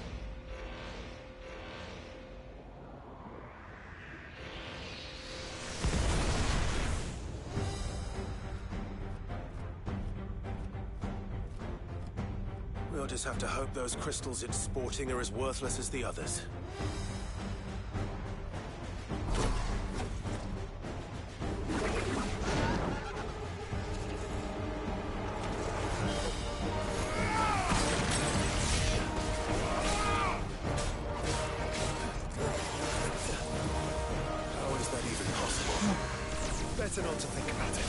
We'll just have to hope those crystals it's sporting are as worthless as the others. How is that even possible? Better not to think about it.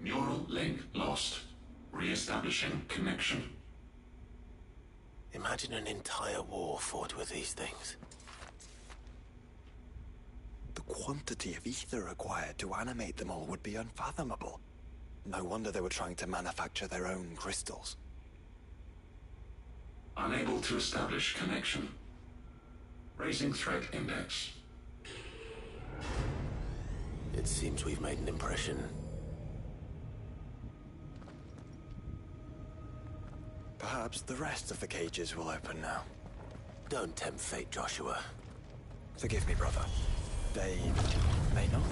Neural link lost. Re-establishing connection. Imagine an entire war fought with these things. The quantity of ether required to animate them all would be unfathomable. No wonder they were trying to manufacture their own crystals. Unable to establish connection. Raising threat index. It seems we've made an impression. Perhaps the rest of the cages will open now. Don't tempt fate, Joshua. Forgive me, brother. They may not.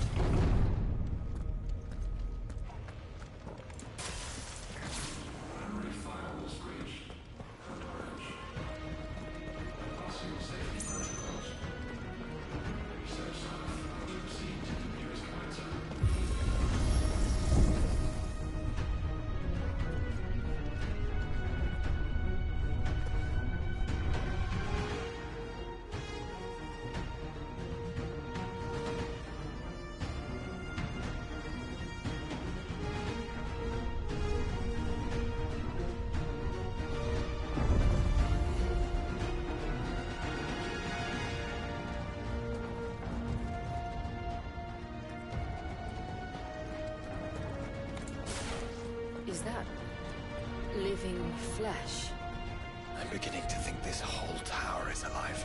Is that living flesh? I'm beginning to think this whole tower is alive.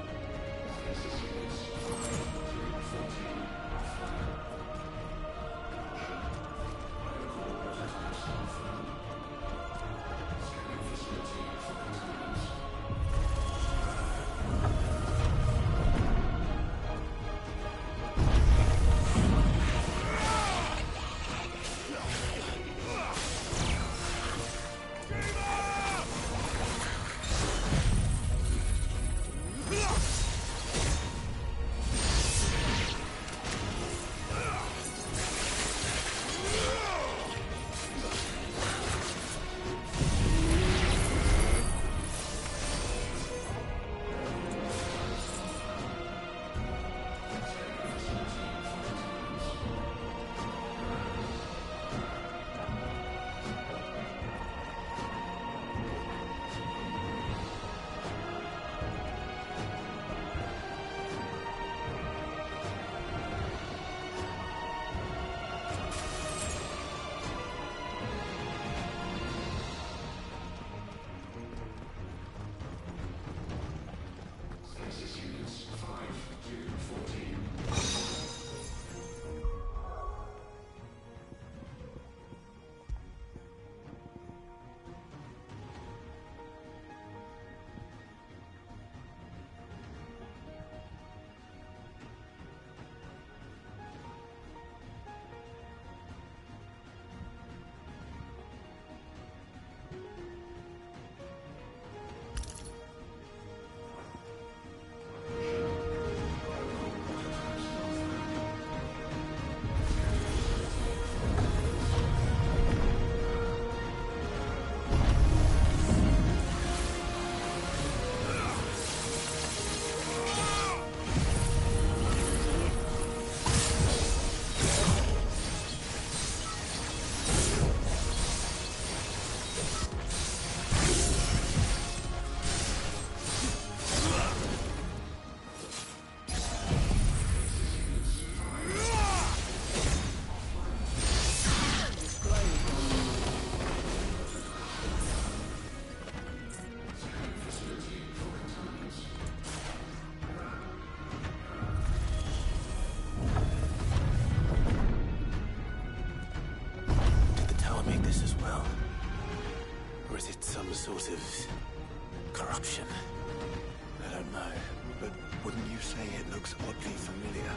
sort of corruption. I don't know, but wouldn't you say it looks oddly familiar?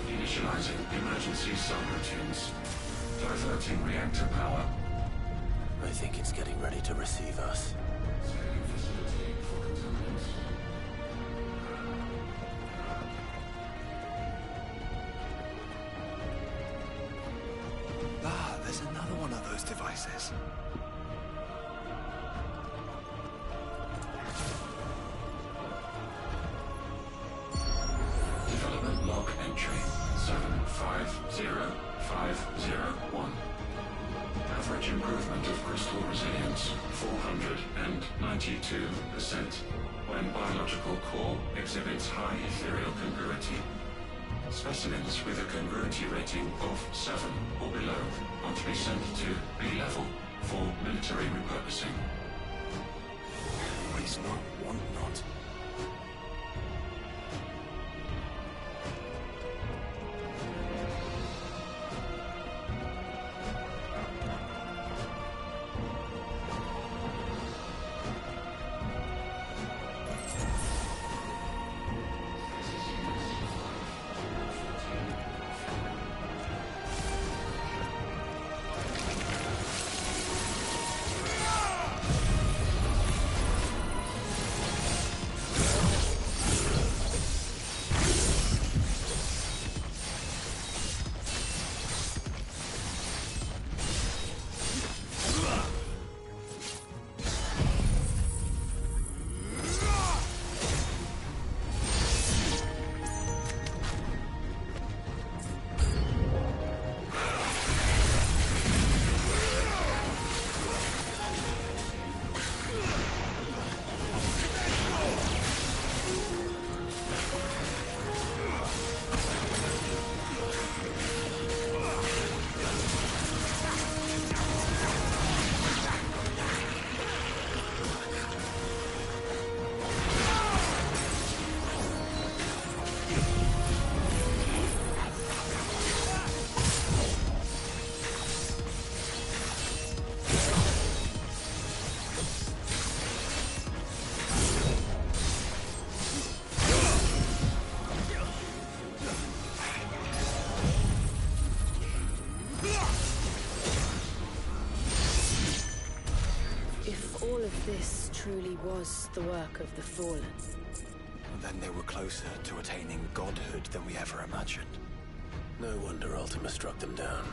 Initializing emergency subroutines. Diverting reactor power. I think it's getting ready to receive us. Scanning facility for contaminants. Ah, there's another one of those devices. Development log entry 750501. Average improvement of crystal resilience 492% when biological core exhibits high ethereal congruity. Specimens with a congruity rating of 7 or below are to be sent to B level for military repurposing. Waste not, want not. truly was the work of the Fallen. Then they were closer to attaining godhood than we ever imagined. No wonder Ultima struck them down.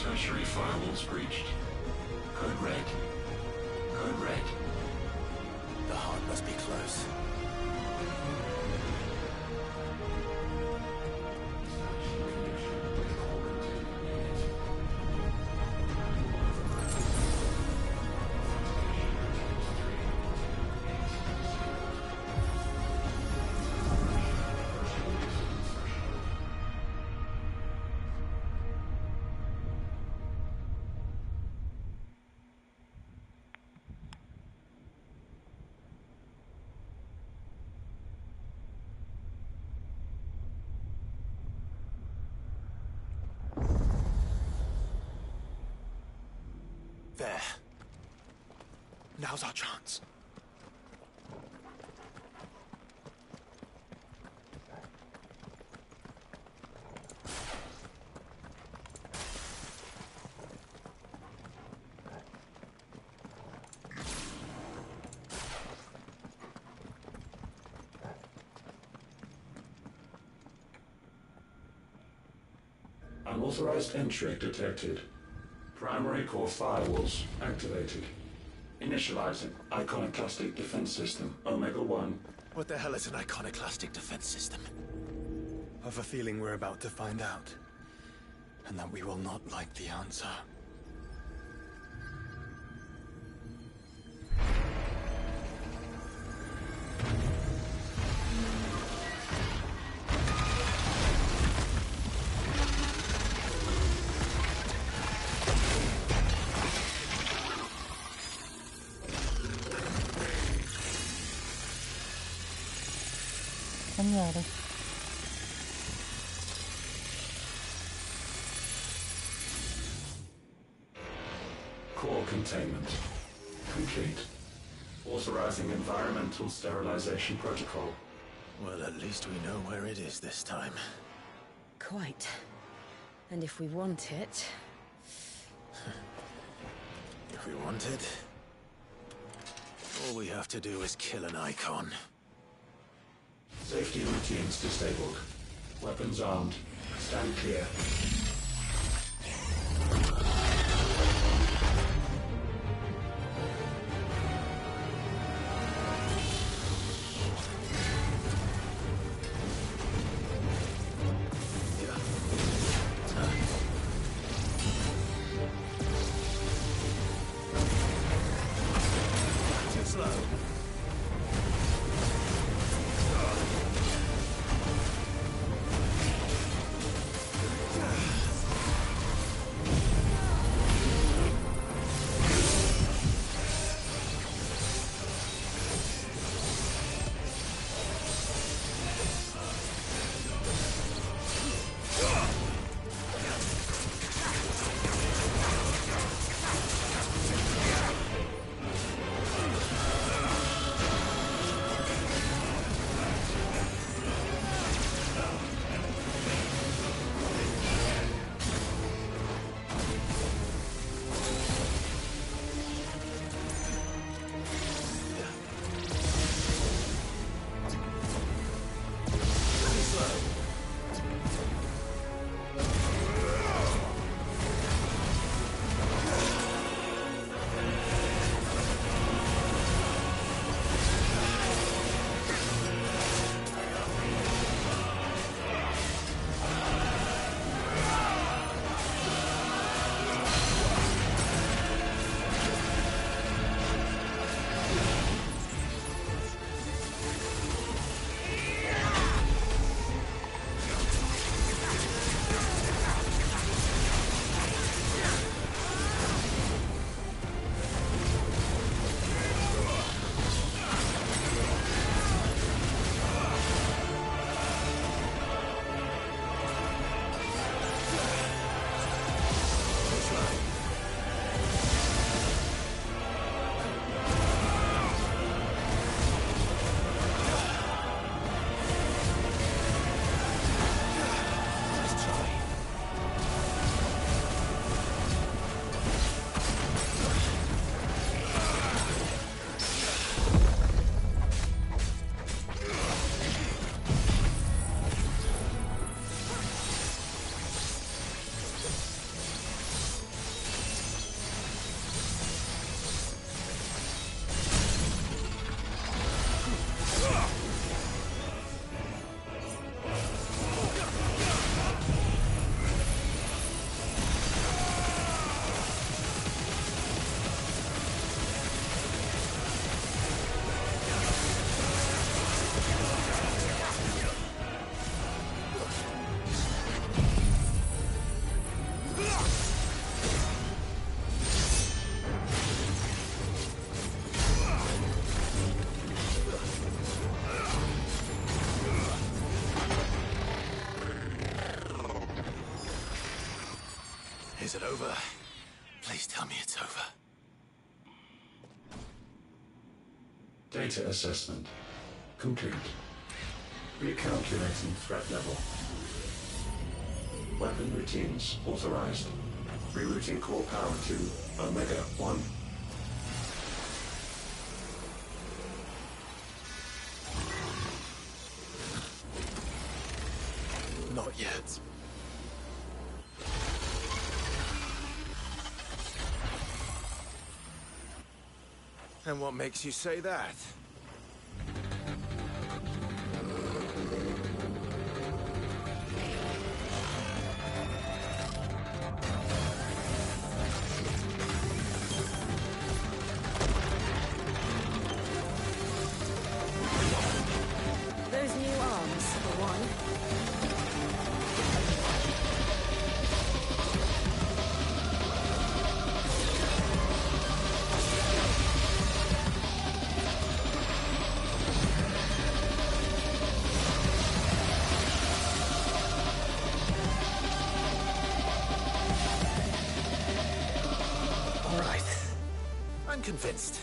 Tertiary firewalls breached. Code red. Code red. The heart must be close. There. Now's our chance. Unauthorized entry detected. Primary core firewalls activated. Initializing iconoclastic defense system Omega-1. What the hell is an iconoclastic defense system? I've a feeling we're about to find out. And that we will not like the answer. Cagnare. Core containment complete. Authorizing environmental sterilization protocol. Well, at least we know where it is this time. Quite. And if we want it... If we want it, all we have to do is kill an icon. Safety routines disabled. Weapons armed. Stand clear. Too slow. Is it over? Please tell me it's over. Data assessment complete. Recalculating threat level. Weapon routines authorized. Rerouting core power to Omega 1. Not yet. And what makes you say that? Those new arms, for one. All right. I'm convinced.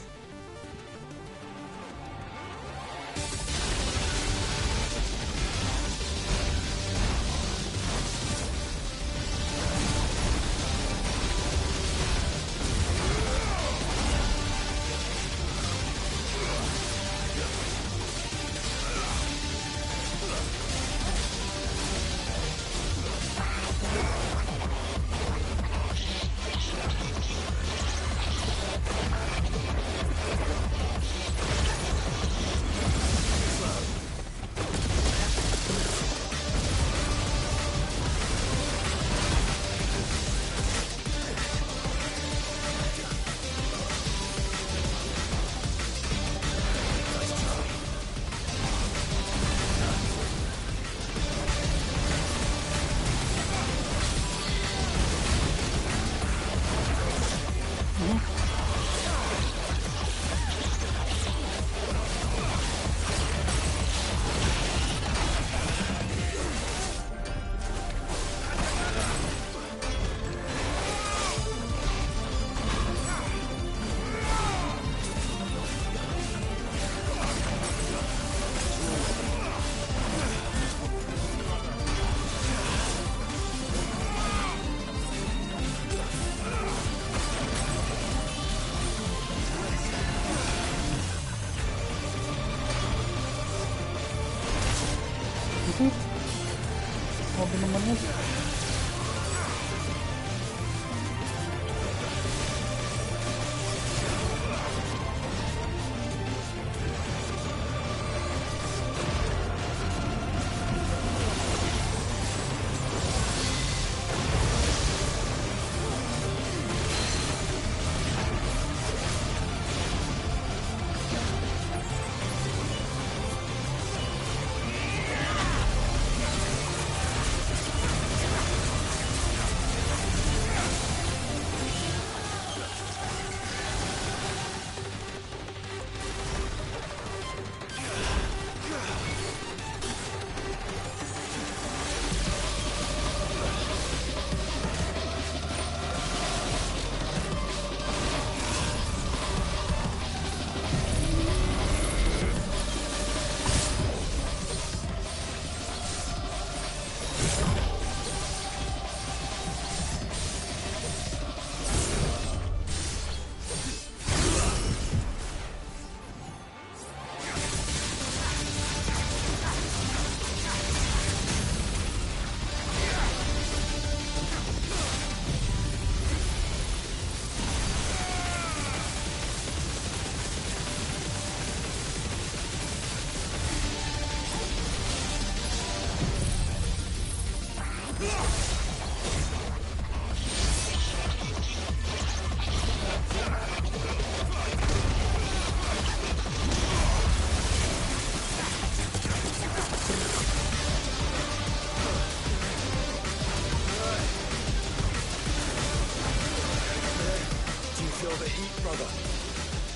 feel the heat, brother.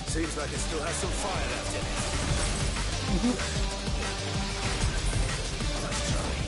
Seems like it still has some fire left in it. Let's try.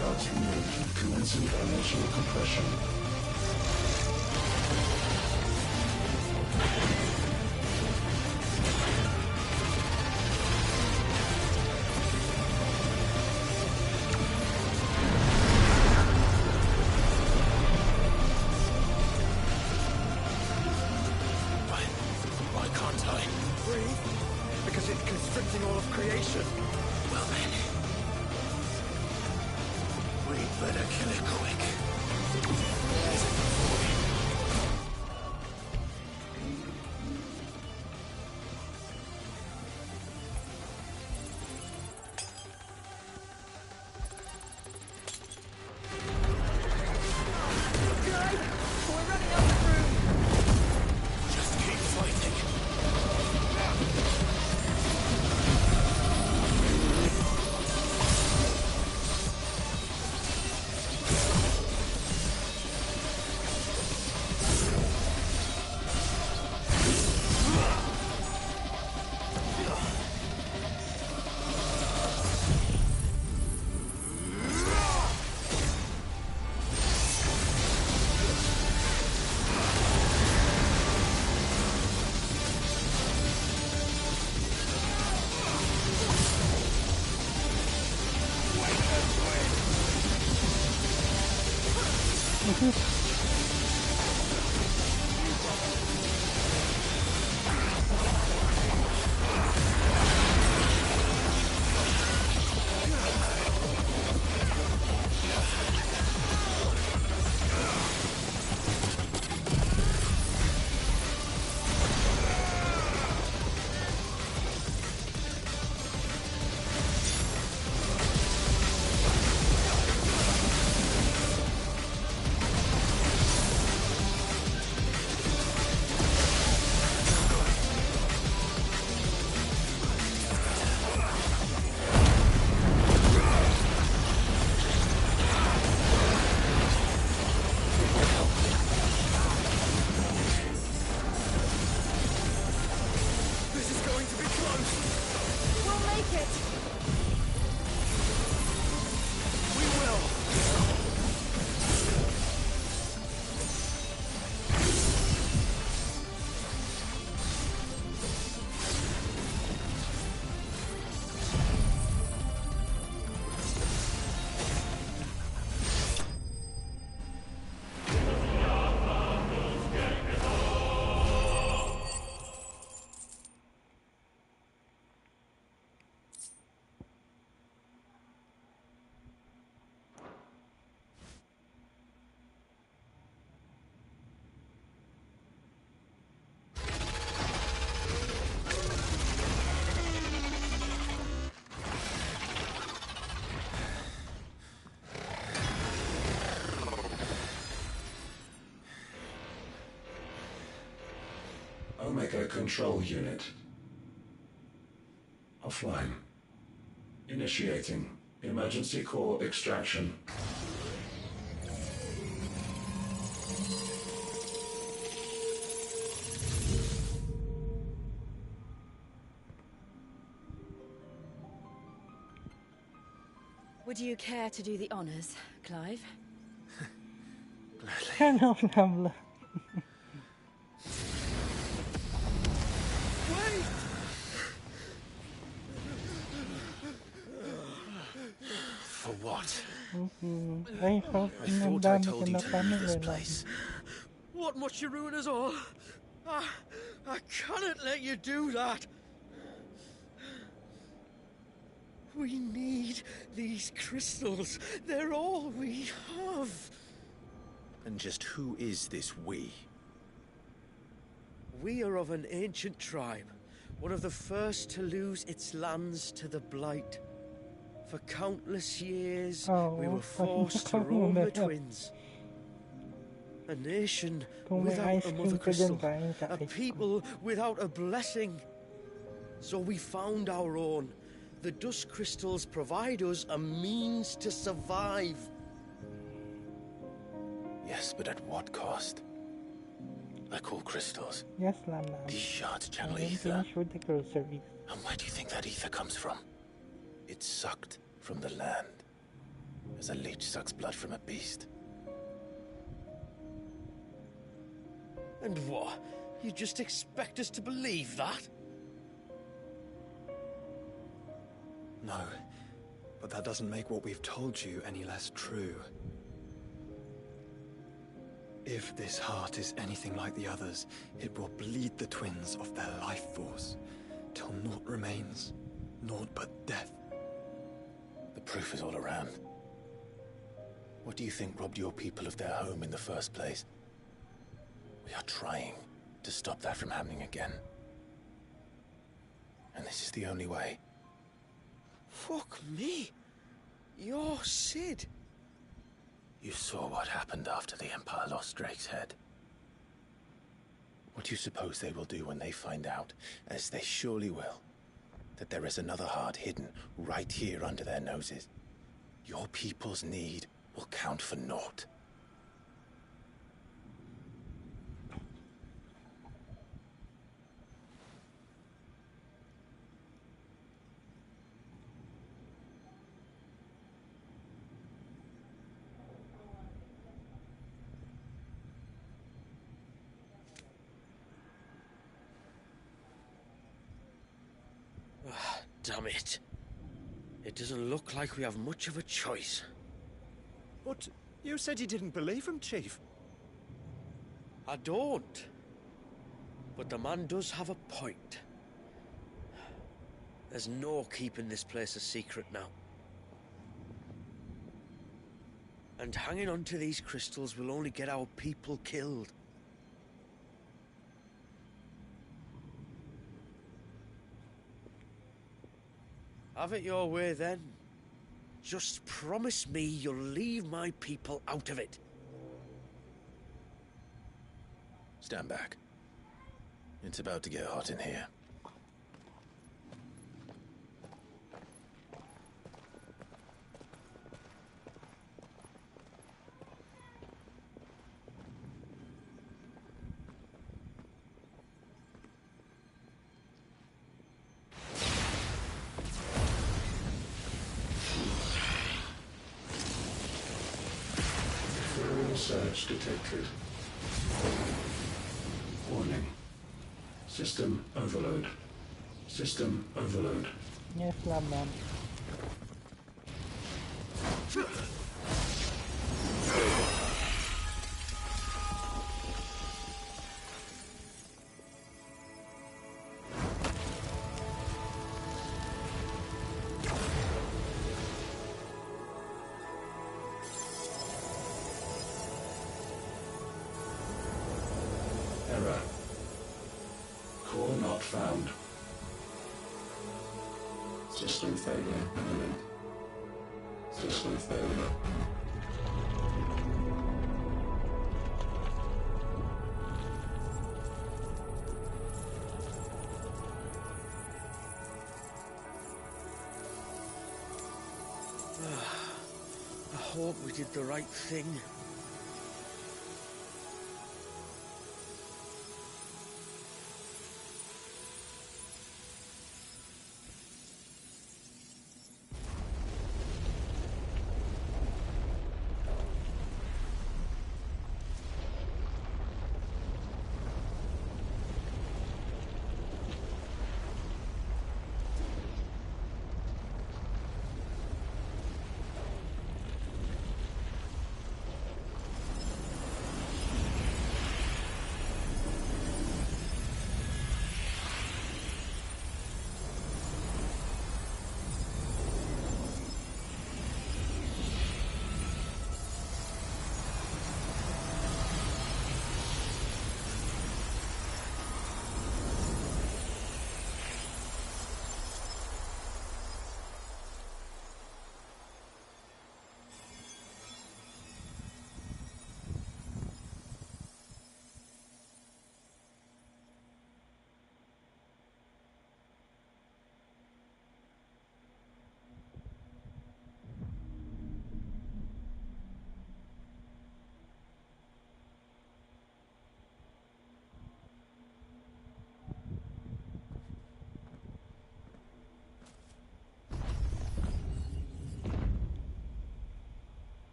safeguards removed. Commencing dimensional compression. Why can't I? Breathe. Because it's constricting all of creation. Well then, we'd better kill it quick. Just keep fighting. This is going to be close. We'll make it. We will. Omega Control Unit. Offline. Initiating emergency core extraction. Would you care to do the honors, Clive? Wait! For what? I thought I told you to leave this place. What must you ruin us all? I cannot let you do that. We need these crystals. They're all we have. And just who is this we? We are of an ancient tribe, one of the first to lose its lands to the Blight. For countless years, we were forced to roam the Twins. A nation without a mother crystal, a people without a blessing. So we found our own. The dust crystals provide us a means to survive. Yes, but at what cost? Like all crystals, Yes, Lam Lam. these shards channel I'm ether. finished with the groceries. And where do you think that ether comes from? It's sucked from the land. as a leech sucks blood from a beast. And what? You just expect us to believe that? No, but that doesn't make what we've told you any less true. If this heart is anything like the others, it will bleed the twins of their life force, till naught remains, naught but death. The proof is all around. What do you think robbed your people of their home in the first place? We are trying to stop that from happening again. And this is the only way. Fuck me. You're Sid. You saw what happened after the Empire lost Drake's head. What do you suppose they will do when they find out, as they surely will, that there is another heart hidden right here under their noses? Your people's need will count for naught. Damn it. It doesn't look like we have much of a choice. But you said you didn't believe him, Chief. I don't. But the man does have a point. There's no keeping this place a secret now. And hanging on to these crystals will only get our people killed. Have it your way, then. Just promise me you'll leave my people out of it. Stand back. It's about to get hot in here. Surge detected. Warning. System overload. System overload. Yes, man. Error. Core not found. System failure imminent. System failure. I hope we did the right thing.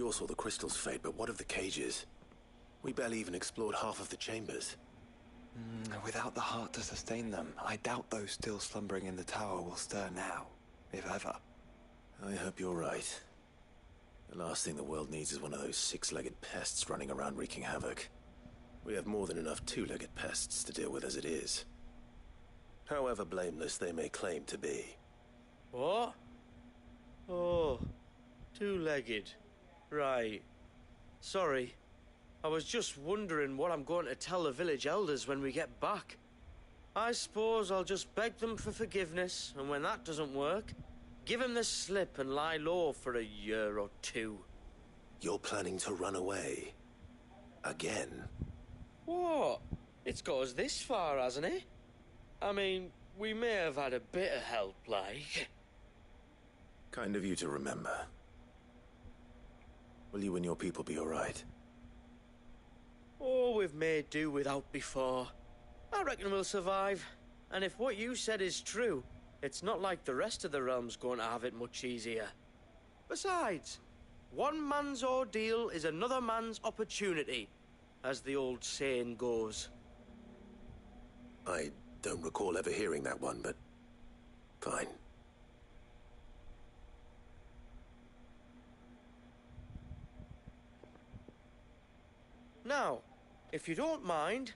We all saw the crystals fade, but what of the cages? We barely even explored half of the chambers. Without the heart to sustain them, I doubt those still slumbering in the tower will stir now, if ever. I hope you're right. The last thing the world needs is one of those six-legged pests running around wreaking havoc. We have more than enough two-legged pests to deal with as it is. However blameless they may claim to be. What? Oh, two-legged. Right. Sorry. I was just wondering what I'm going to tell the village elders when we get back. I suppose I'll just beg them for forgiveness, and when that doesn't work, give them the slip and lie low for a year or two. You're planning to run away? Again? What? It's got us this far, hasn't it? I mean, we may have had a bit of help, like. Kind of you to remember. Will you and your people be alright? Oh, we've made do without before. I reckon we'll survive. And if what you said is true, it's not like the rest of the realm's going to have it much easier. Besides, one man's ordeal is another man's opportunity, as the old saying goes. I don't recall ever hearing that one, but fine. Now, if you don't mind,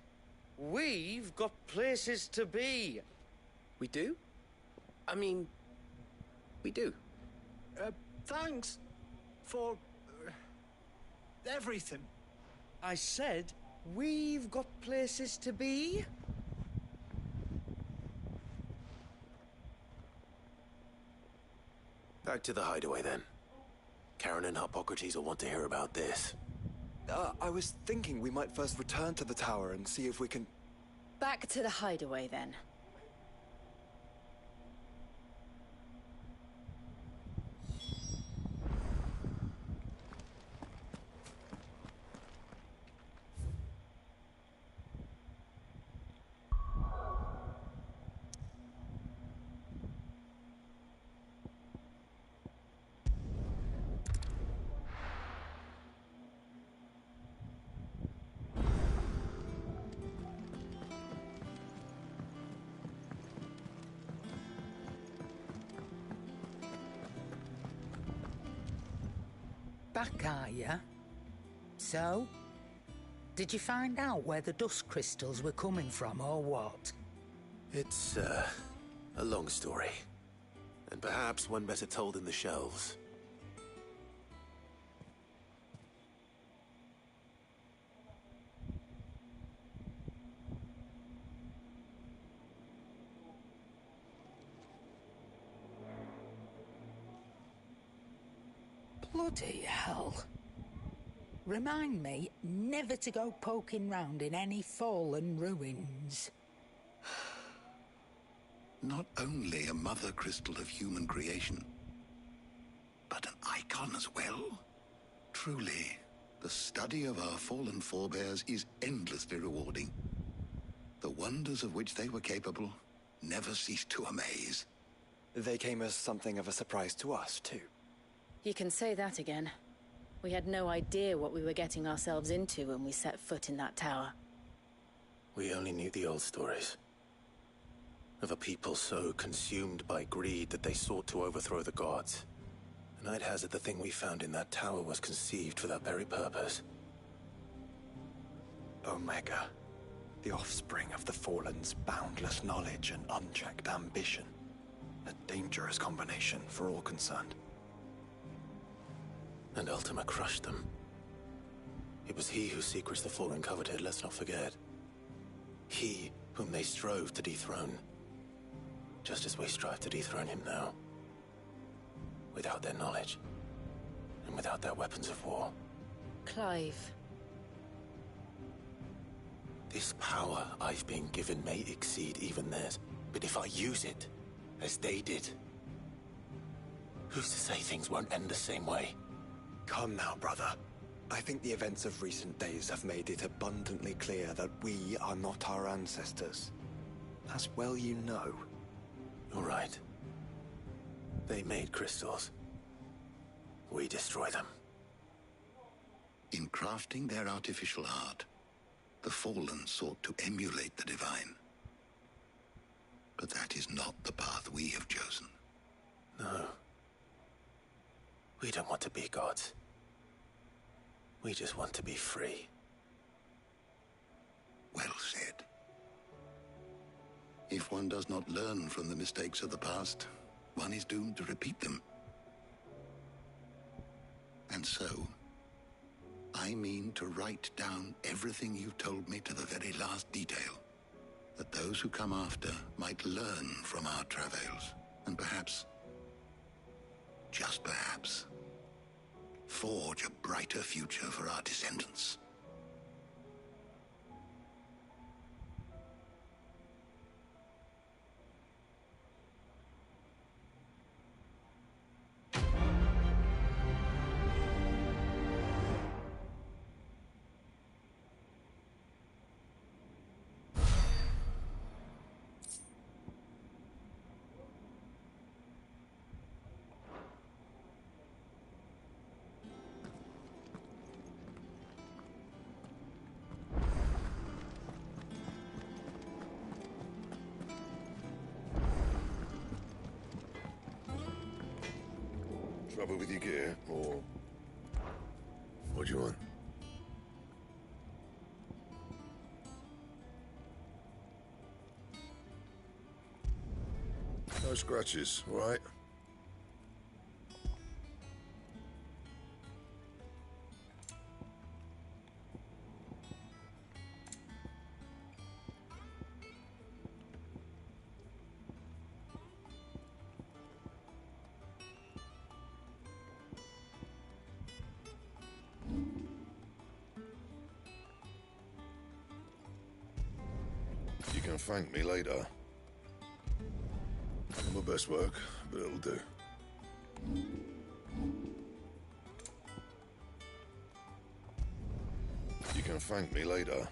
we've got places to be. We do? I mean, we do. Thanks for everything. I said, we've got places to be. Back to the hideaway, then. Karen and Hippocrates will want to hear about this. I was thinking we might first return to the tower and see if we can... Back to the hideaway, then. Back, are ya? So? Did you find out where the dust crystals were coming from, or what? It's, a long story. And perhaps one better told in the shelves. Bloody hell. Remind me never to go poking round in any fallen ruins. Not only a mother crystal of human creation, but an icon as well. Truly, the study of our fallen forebears is endlessly rewarding. The wonders of which they were capable never ceased to amaze. They came as something of a surprise to us, too. You can say that again. We had no idea what we were getting ourselves into when we set foot in that tower. We only knew the old stories. Of a people so consumed by greed that they sought to overthrow the gods. And I'd hazard the thing we found in that tower was conceived for that very purpose. Omega. The offspring of the Fallen's boundless knowledge and unchecked ambition. A dangerous combination for all concerned. And Ultima crushed them. It was he whose secrets the Fallen coveted, let's not forget. He whom they strove to dethrone. Just as we strive to dethrone him now. Without their knowledge. And without their weapons of war. Clive. This power I've been given may exceed even theirs. But if I use it, as they did, who's to say things won't end the same way? Come now, brother. I think the events of recent days have made it abundantly clear that we are not our ancestors. As well you know. You're right. They made crystals. We destroy them. In crafting their artificial art, the Fallen sought to emulate the divine. But that is not the path we have chosen. No. We don't want to be gods. We just want to be free. Well said. If one does not learn from the mistakes of the past, one is doomed to repeat them. And so, I mean to write down everything you told me to the very last detail, that those who come after might learn from our travails, and perhaps, just perhaps, forge a brighter future for our descendants. Trouble with your gear, or what do you want? No scratches, all right? You can thank me later. My best work, but it'll do. You can thank me later.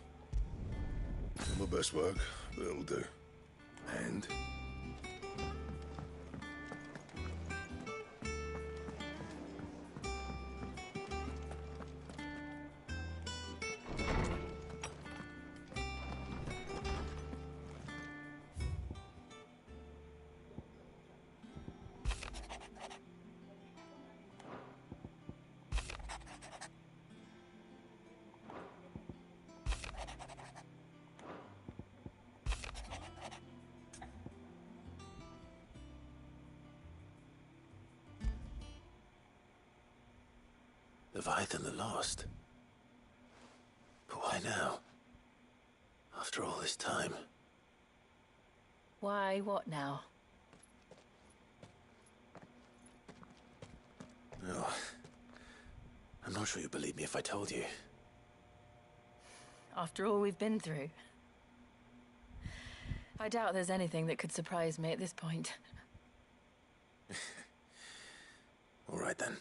My best work, but it'll do. And? Leviathan the Lost. But why now? After all this time. Why, what now? No. I'm not sure you'd believe me if I told you. After all we've been through. I doubt there's anything that could surprise me at this point. All right then.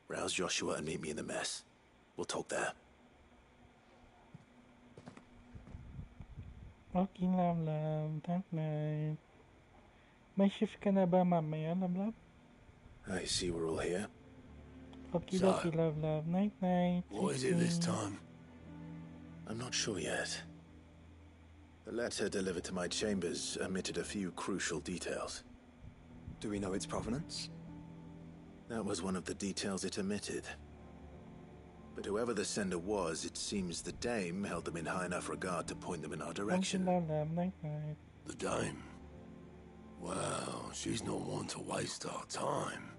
Rouse Joshua and meet me in the mess. We'll talk there. Okay, love, that night. May shift ka na ba mamaya, love? I see we're all here. Okay, So, okay, love, night. What is it this time? I'm not sure yet. The letter delivered to my chambers omitted a few crucial details. Do we know its provenance? That was one of the details it omitted. But whoever the sender was, it seems the dame held them in high enough regard to point them in our direction. Okay, love, night. The dame? Well, she's not one to waste our time.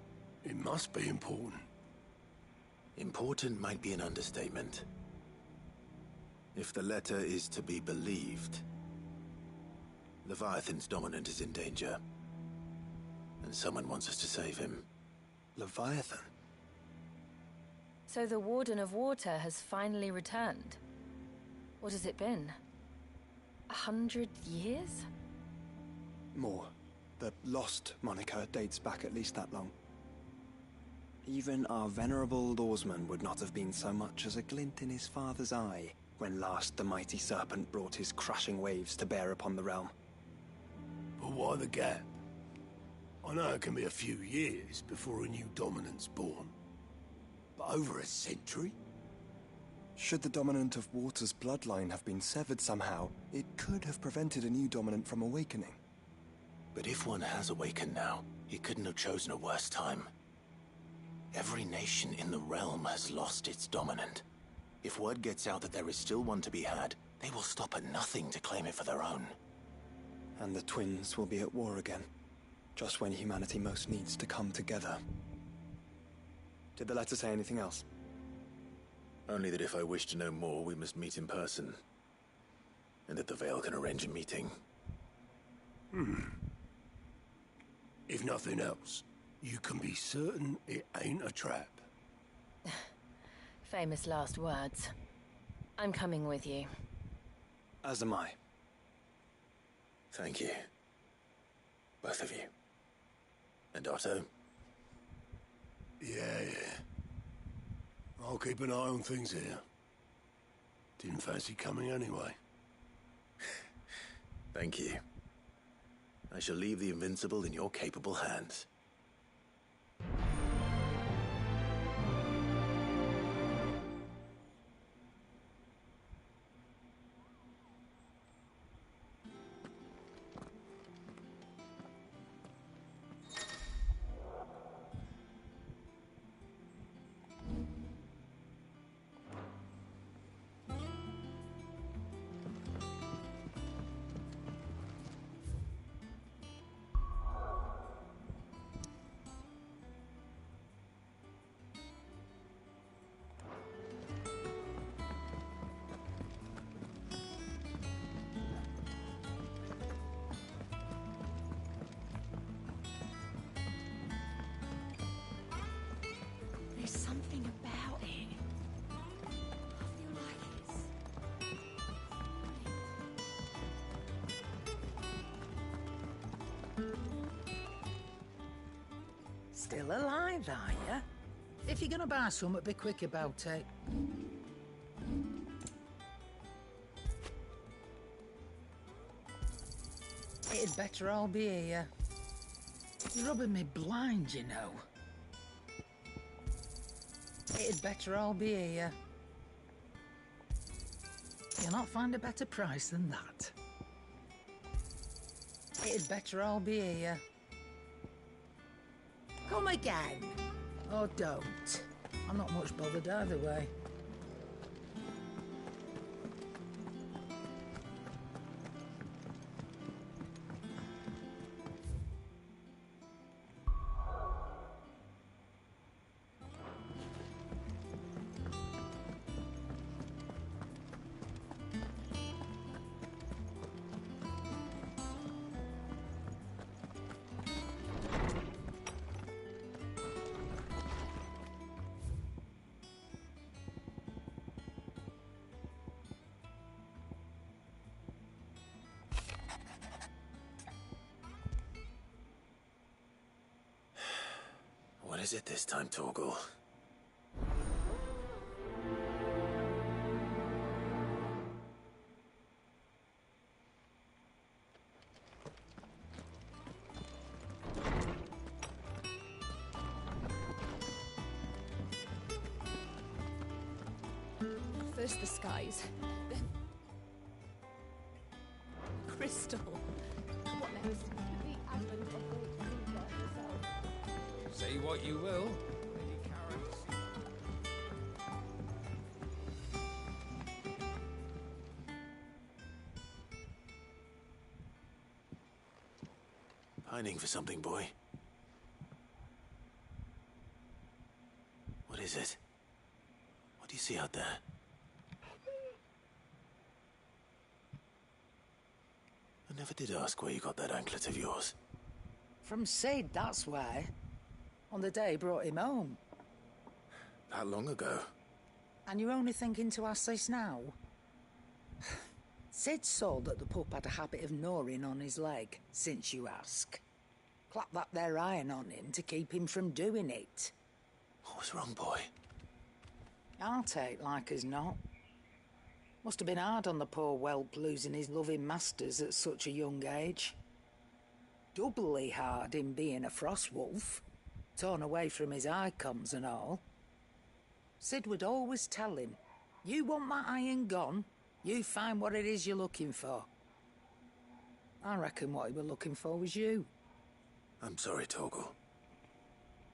It must be important. Important might be an understatement. If the letter is to be believed, Leviathan's dominant is in danger. And someone wants us to save him. Leviathan? So the Warden of Water has finally returned. What has it been? 100 years? More. The Lost moniker dates back at least that long. Even our venerable lawsman would not have been so much as a glint in his father's eye when last the mighty serpent brought his crushing waves to bear upon the realm. But why the gap? I know it can be a few years before a new dominant's born. But over a century? Should the dominant of Water's bloodline have been severed somehow, it could have prevented a new dominant from awakening. But if one has awakened now, he couldn't have chosen a worse time. Every nation in the realm has lost its dominant. If word gets out that there is still one to be had, they will stop at nothing to claim it for their own. And the twins will be at war again, just when humanity most needs to come together. Did the letter say anything else? Only that if I wish to know more, we must meet in person. And that the Veil can arrange a meeting. If nothing else, you can be certain it ain't a trap. Famous last words. I'm coming with you. As am I. Thank you. Both of you. And Otto? Yeah. I'll keep an eye on things here. Didn't fancy coming anyway. Thank you. I shall leave the Invincible in your capable hands. There's something about it. I feel like it's... Still alive, are ya? If you're gonna buy some, be quick about it. It'd better all be here. You're rubbing me blind, you know. It'd better all be here. You'll not find a better price than that. It'd better all be here. Come again. Or don't. I'm not much bothered either way. What is it this time, Torgal? First the skies, then... Crystal. What next? The advent of the Reaper herself. Say what you will, Lady Carrots. Pining for something, boy. What is it? What do you see out there? I never did ask where you got that anklet of yours. From Sid, that's why. On the day he brought him home. That long ago? And you're only thinking to ask this now? Sid saw that the pup had a habit of gnawing on his leg, since you ask. Clap that there iron on him to keep him from doing it. What was wrong, boy? I'll take like as not. Must have been hard on the poor whelp losing his loving masters at such a young age. Doubly hard in being a frost wolf, torn away from his icons and all. Sid would always tell him, You want that iron gone? You find what it is you're looking for. I reckon what he were looking for was you. I'm sorry, Torgal.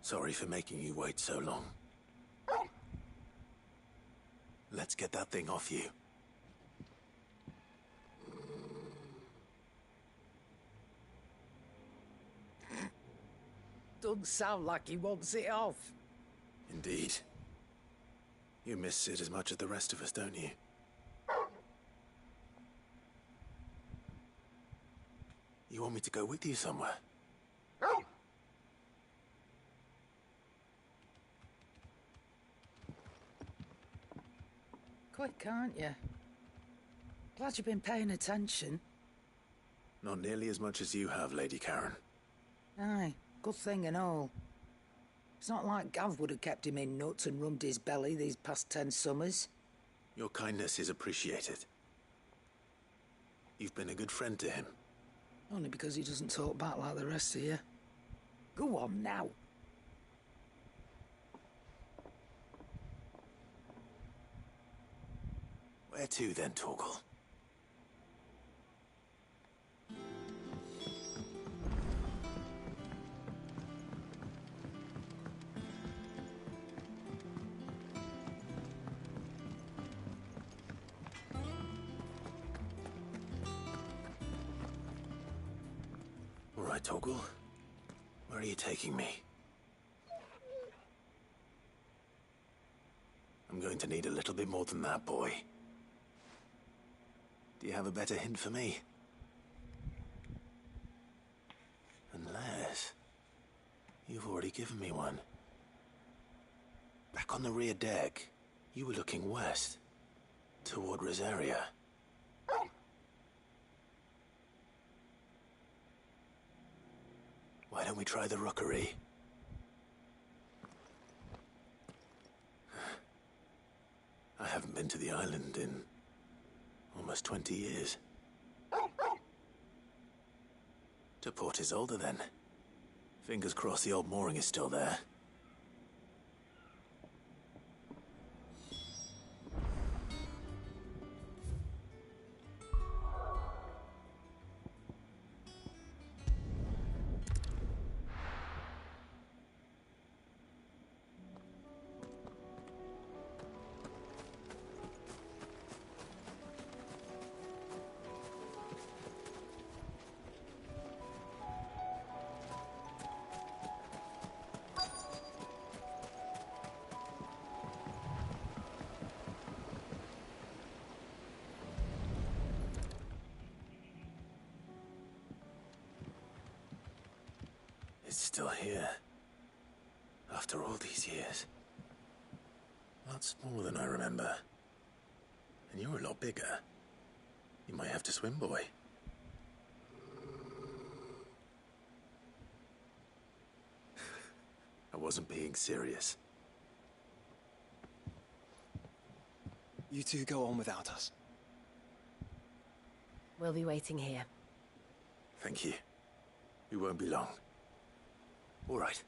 Sorry for making you wait so long. Let's get that thing off you. Doesn't sound like he wants it off. Indeed. You miss Sid as much as the rest of us, don't you? You want me to go with you somewhere? Quick, aren't you? Glad you've been paying attention. Not nearly as much as you have, Lady Karen. Aye, good thing and all. It's not like Gav would have kept him in nuts and rubbed his belly these past 10 summers. Your kindness is appreciated. You've been a good friend to him. Only because he doesn't talk back like the rest of you. Go on now. Where to then, Torgal? All right, Torgal. Where are you taking me? I'm going to need a little bit more than that, boy. Do you have a better hint for me? Unless... you've already given me one. Back on the rear deck, you were looking west, toward Rosaria. Why don't we try the rookery? I haven't been to the island in almost 20 years. To Port Isolde, then. Fingers crossed the old mooring is still there. It's still here. After all these years. Lots more than I remember. And you're a lot bigger. You might have to swim, boy. I wasn't being serious. You two go on without us. We'll be waiting here. Thank you. We won't be long. All right.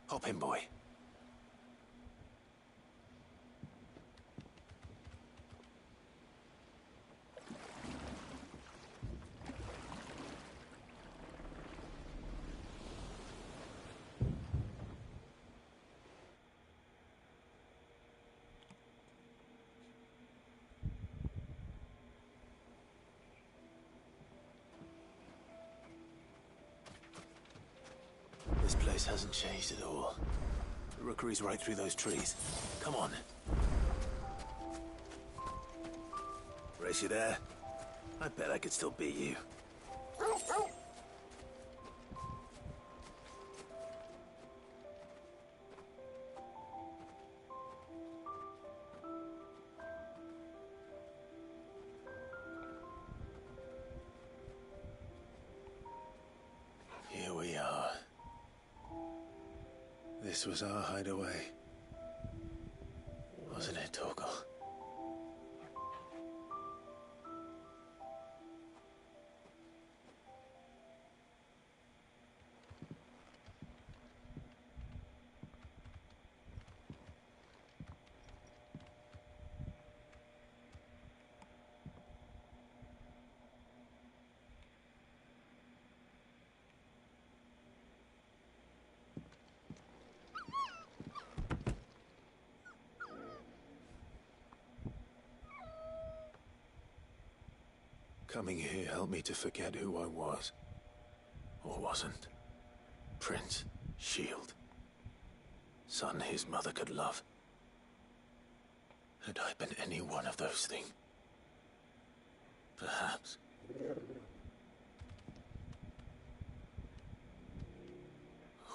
Hop in, boy. This place hasn't changed at all. The rookery's right through those trees. Come on. Race you there? I bet I could still beat you. Here we are. This was our hideaway. Wasn't it, Torgal? Coming here helped me to forget who I was. Or wasn't. Prince, Shield. Son his mother could love. Had I been any one of those things? Perhaps.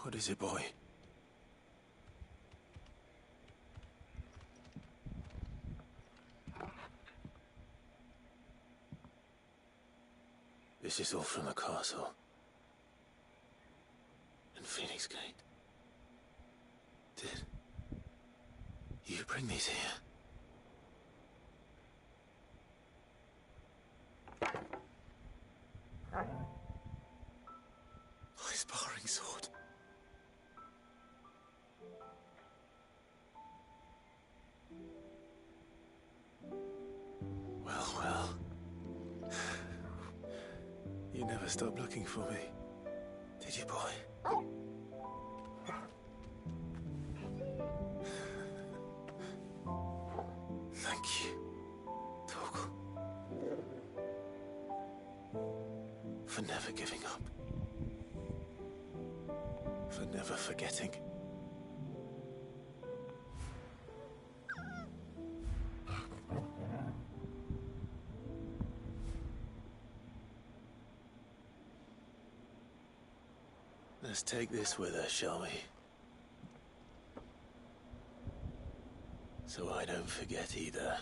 What is it, boy? This is all from the castle. In Phoenix Gate. Did you bring these here? My sparring sword. Well, well. You never stopped looking for me, did you, boy? Thank you, Torgal. For never giving up. For never forgetting. Let's take this with us, shall we? So I don't forget either.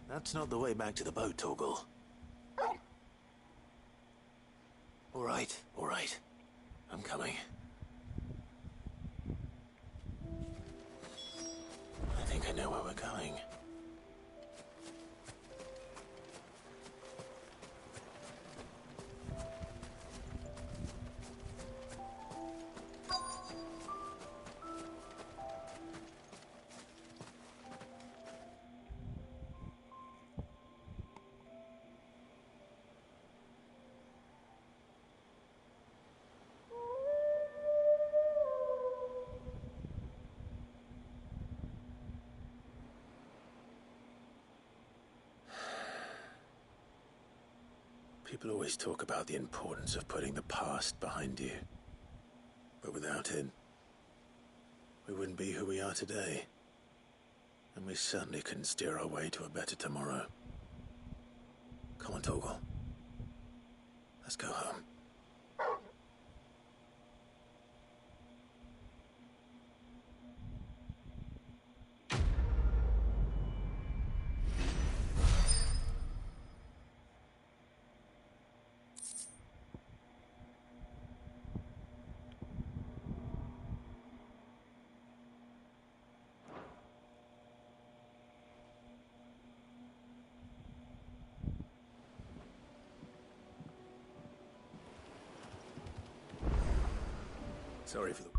That's not the way back to the boat, Torgal. All right. I'm coming. I think I know where we're going. People always talk about the importance of putting the past behind you. But without it, we wouldn't be who we are today. And we certainly couldn't steer our way to a better tomorrow. Come on, Torgal. Let's go home. Sorry for the...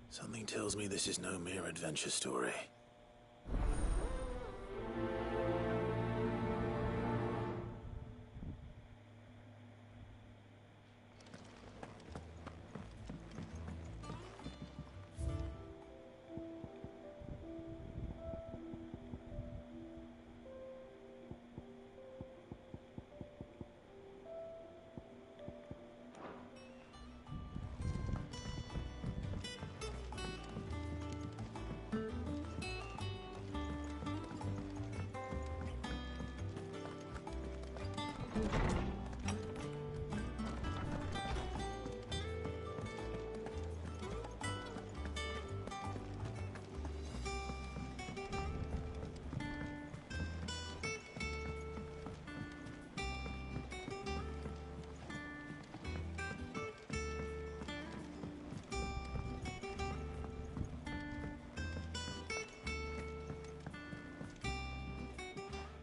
Something tells me this is no mere adventure story.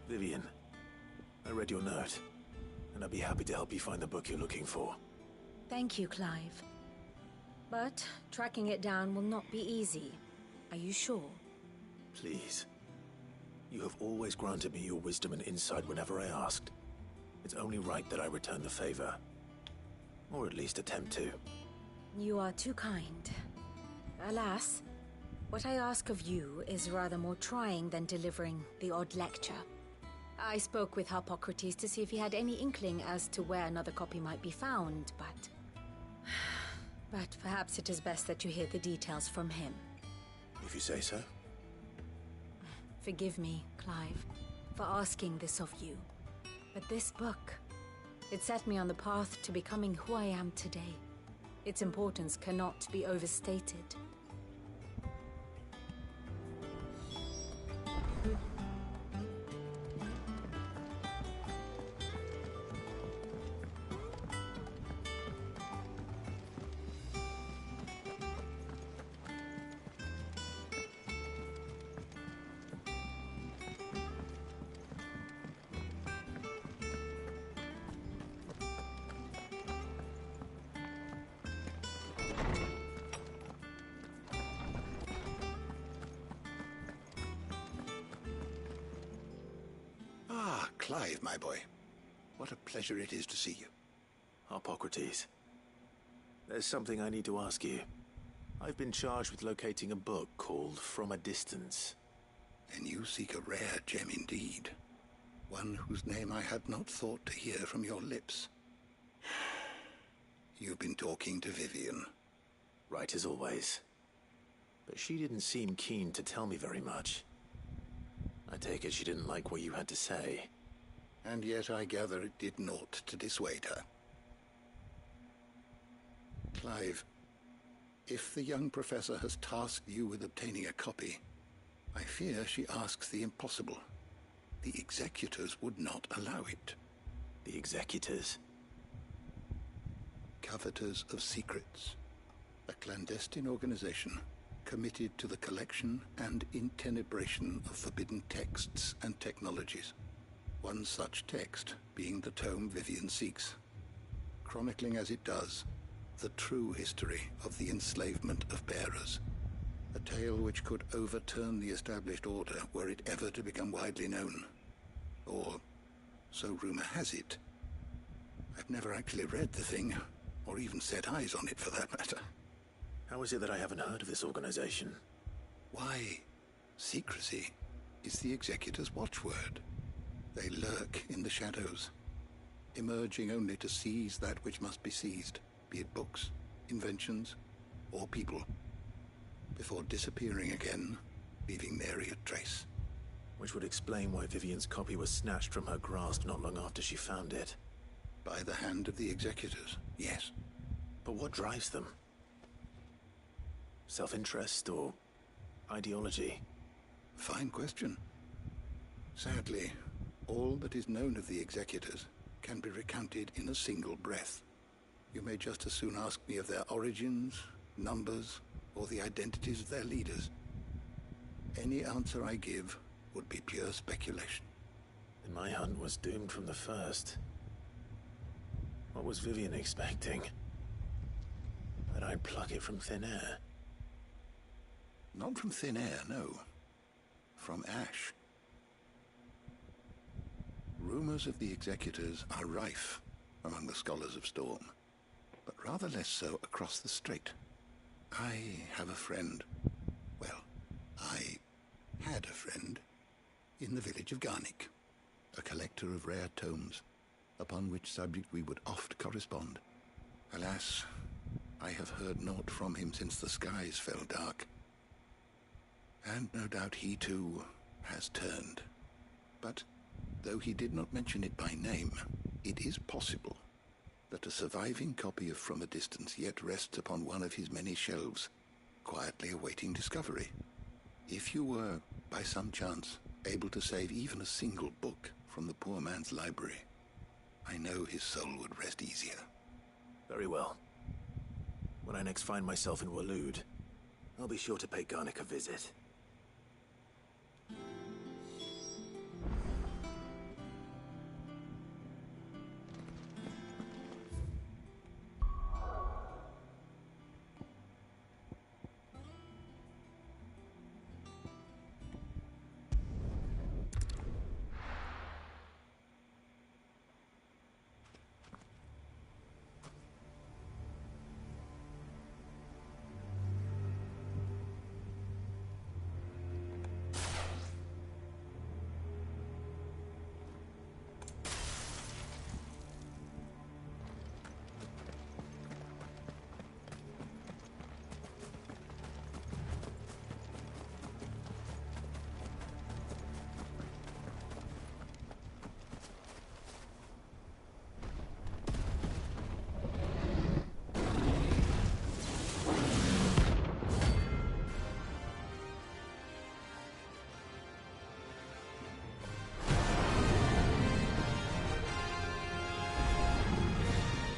Vivian, I read your note, and I'd be happy to help you find the book you're looking for. Thank you, Clive. But tracking it down will not be easy. Are you sure? Please. You have always granted me your wisdom and insight whenever I asked. It's only right that I return the favor. Or at least attempt to. You are too kind. Alas, what I ask of you is rather more trying than delivering the odd lecture. I spoke with Harpocrates to see if he had any inkling as to where another copy might be found, but... But perhaps it is best that you hear the details from him. If you say so. Forgive me, Clive, for asking this of you. But this book, it set me on the path to becoming who I am today. Its importance cannot be overstated. Clive, my boy. What a pleasure it is to see you. Harpocrates. There's something I need to ask you. I've been charged with locating a book called From a Distance. And you seek a rare gem indeed. One whose name I had not thought to hear from your lips. You've been talking to Vivian. Right as always. But she didn't seem keen to tell me very much. I take it she didn't like what you had to say. And yet I gather it did naught to dissuade her. Clive, if the young professor has tasked you with obtaining a copy, I fear she asks the impossible. The executors would not allow it. The executors? Coveters of Secrets. A clandestine organization committed to the collection and intenebration of forbidden texts and technologies. One such text being the tome Vivian seeks, chronicling as it does the true history of the enslavement of bearers, a tale which could overturn the established order were it ever to become widely known. Or, so rumor has it. I've never actually read the thing, or even set eyes on it for that matter. How is it that I haven't heard of this organization? Why, secrecy is the Executor's watchword. They lurk in the shadows, emerging only to seize that which must be seized, be it books, inventions, or people, before disappearing again, leaving nary a trace. Which would explain why Vivian's copy was snatched from her grasp not long after she found it. By the hand of the Executors, yes. But what drives them? Self-interest or ideology? Fine question. Sadly, all that is known of the Executors can be recounted in a single breath. You may just as soon ask me of their origins, numbers, or the identities of their leaders. Any answer I give would be pure speculation. Then my hunt was doomed from the first. What was Vivian expecting? That I'd pluck it from thin air? Not from thin air, no. From ash. Rumors of the Executors are rife among the scholars of Storm, but rather less so across the Strait. I have a friend. Well, I had a friend in the village of Garnick, a collector of rare tomes, upon which subject we would oft correspond. Alas, I have heard naught from him since the skies fell dark. And no doubt he too has turned. But though he did not mention it by name, It is possible that a surviving copy of From a Distance yet rests upon one of his many shelves, quietly awaiting discovery. If you were, by some chance, able to save even a single book from the poor man's library, I know his soul would rest easier. Very well. When I next find myself in Waloed, I'll be sure to pay Garnick a visit.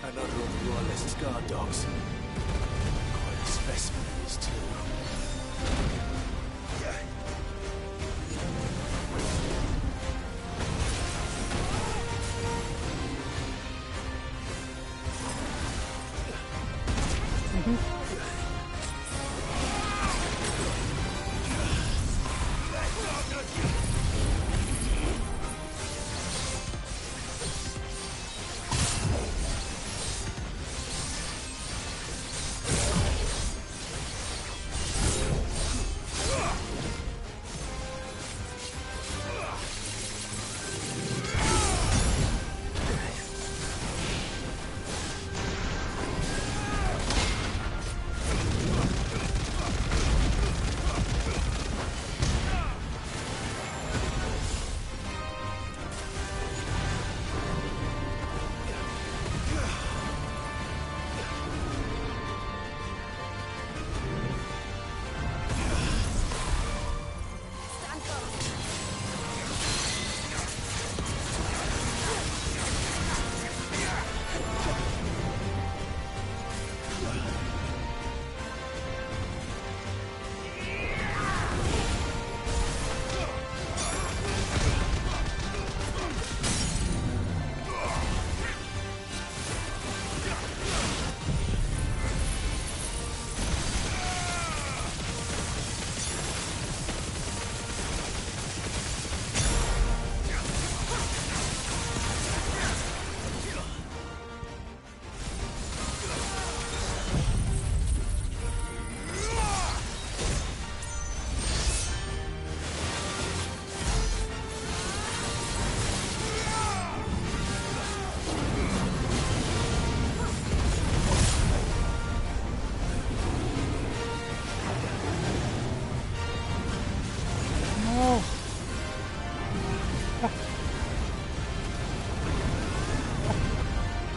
Another of Royalist's guard dogs. Quite a specimen it is, too.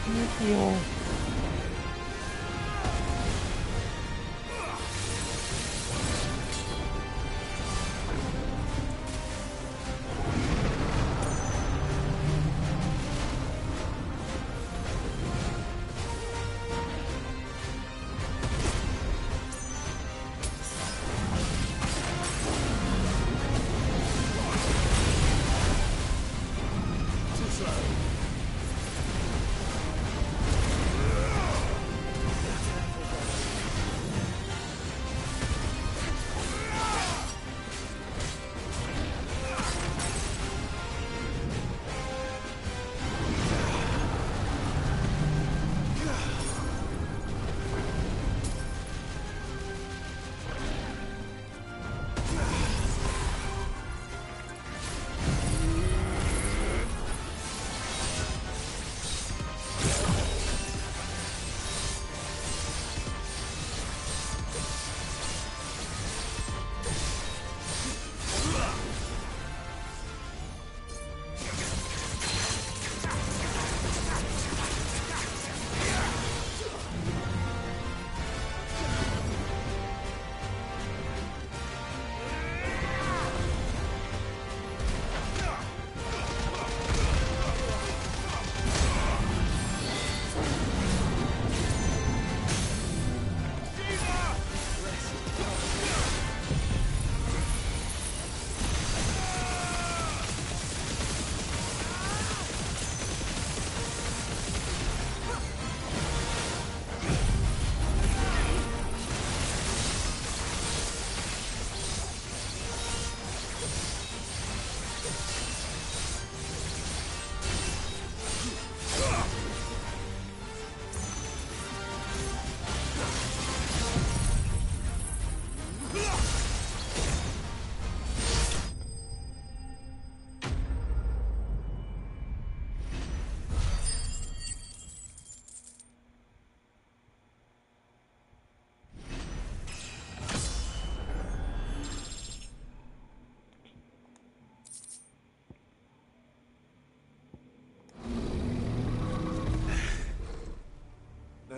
Too slow.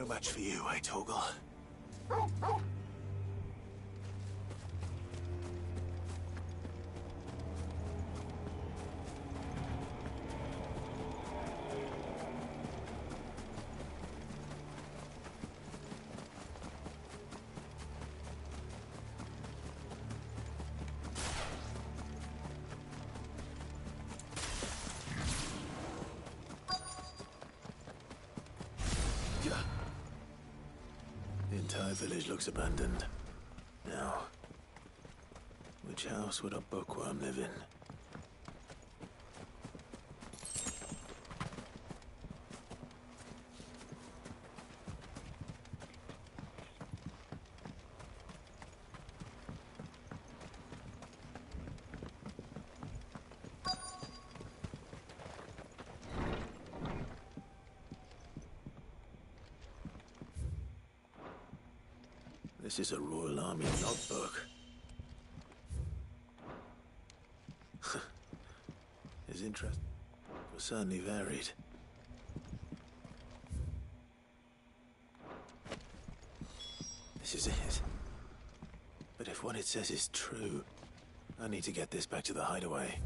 match for you, eh, Torgal? The entire village looks abandoned. Now, which house would a bookworm live in? This is a Royal Army logbook. His interest was certainly varied. This is it. But if what it says is true, I need to get this back to the hideaway.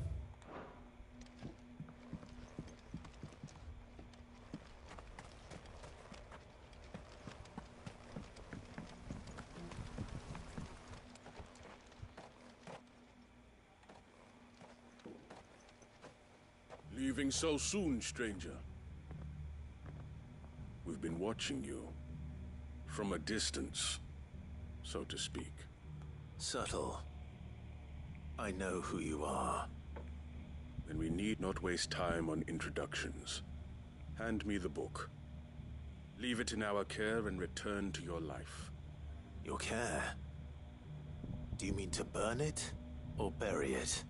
Leaving so soon, stranger? We've been watching you. From a distance, so to speak. Subtle. I know who you are. Then we need not waste time on introductions. Hand me the book. Leave it in our care and return to your life. Your care? Do you mean to burn it or bury it?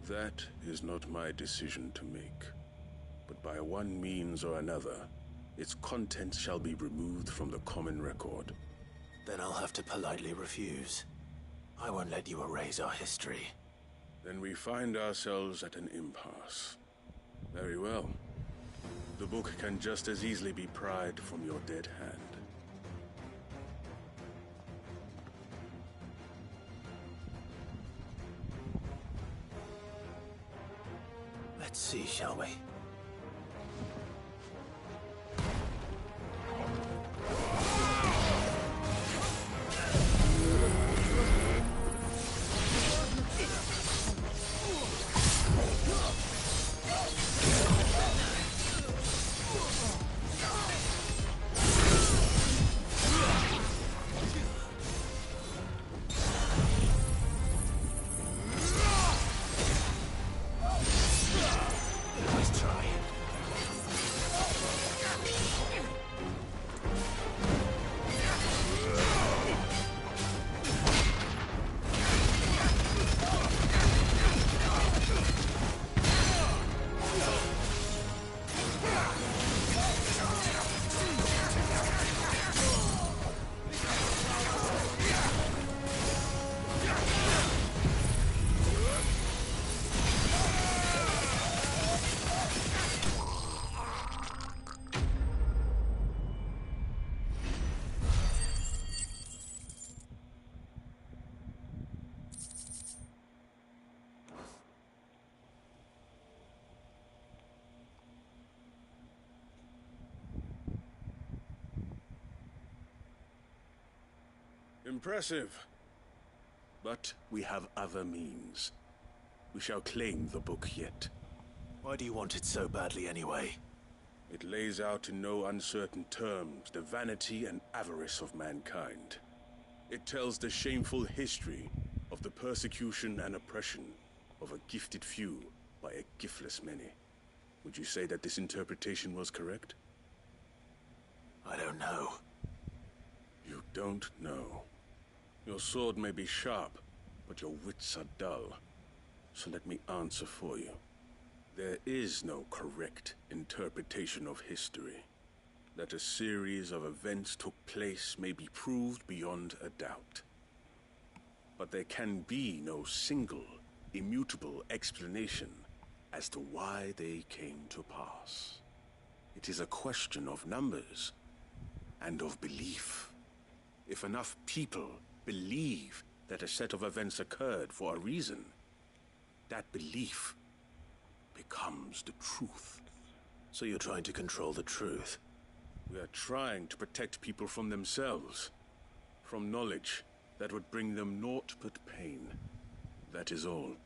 That is not my decision to make. But by one means or another, its contents shall be removed from the common record. Then I'll have to politely refuse. I won't let you erase our history. Then we find ourselves at an impasse. Very well. The book can just as easily be pried from your dead hand. Let's see, shall we? Impressive. But we have other means. We shall claim the book yet. Why do you want it so badly anyway? It lays out in no uncertain terms the vanity and avarice of mankind. It tells the shameful history of the persecution and oppression of a gifted few by a giftless many. Would you say that this interpretation was correct? I don't know. You don't know. Your sword may be sharp, but your wits are dull. So let me answer for you. There is no correct interpretation of history. That a series of events took place may be proved beyond a doubt. But there can be no single, immutable explanation as to why they came to pass. It is a question of numbers and of belief. If enough people believe that a set of events occurred for a reason, that belief becomes the truth. So you're trying to control the truth? We are trying to protect people from themselves, from knowledge that would bring them naught but pain. That is all.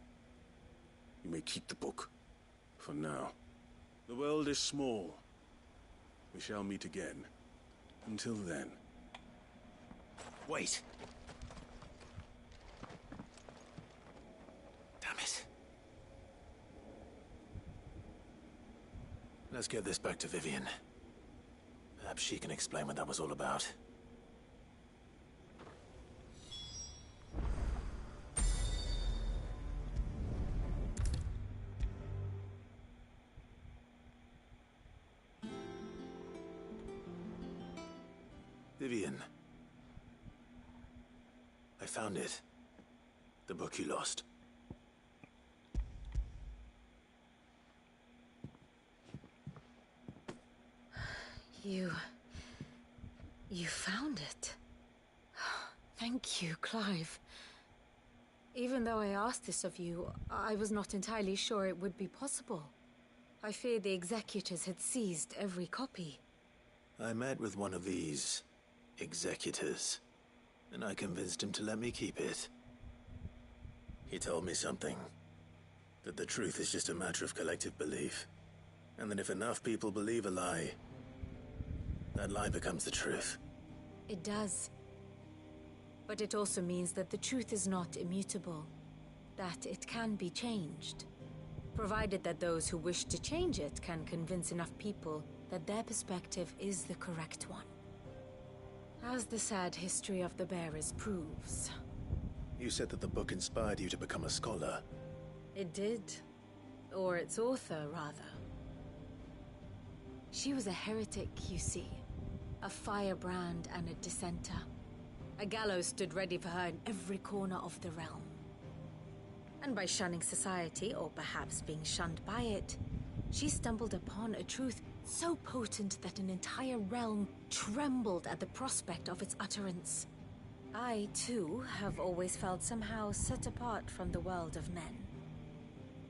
You may keep the book, for now. The world is small. We shall meet again. Until then. Wait! Damn it. Let's get this back to Vivian. Perhaps she can explain what that was all about. Vivian. I found it. The book you lost. You found it. Thank you, Clive. Even though I asked this of you, I was not entirely sure it would be possible. I feared the executors had seized every copy. I met with one of these executors, and I convinced him to let me keep it. He told me something. That the truth is just a matter of collective belief. And that if enough people believe a lie, that lie becomes the truth. It does. But it also means that the truth is not immutable. That it can be changed. Provided that those who wish to change it can convince enough people that their perspective is the correct one. As the sad history of the Bearers proves. You said that the book inspired you to become a scholar. It did. Or its author, rather. She was a heretic, you see. A firebrand and a dissenter. A gallows stood ready for her in every corner of the realm. And by shunning society, or perhaps being shunned by it, she stumbled upon a truth so potent that an entire realm trembled at the prospect of its utterance. I, too, have always felt somehow set apart from the world of men.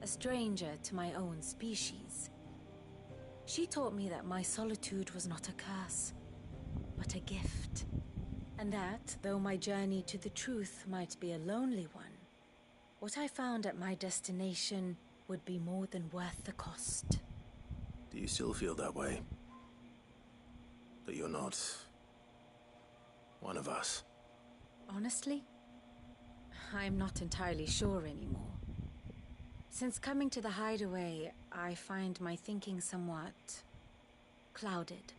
A stranger to my own species. She taught me that my solitude was not a curse, but a gift. And that, though my journey to the truth might be a lonely one, what I found at my destination would be more than worth the cost. Do you still feel that way? That you're not one of us? Honestly, I'm not entirely sure anymore. Since coming to the Hideaway, I find my thinking somewhat clouded.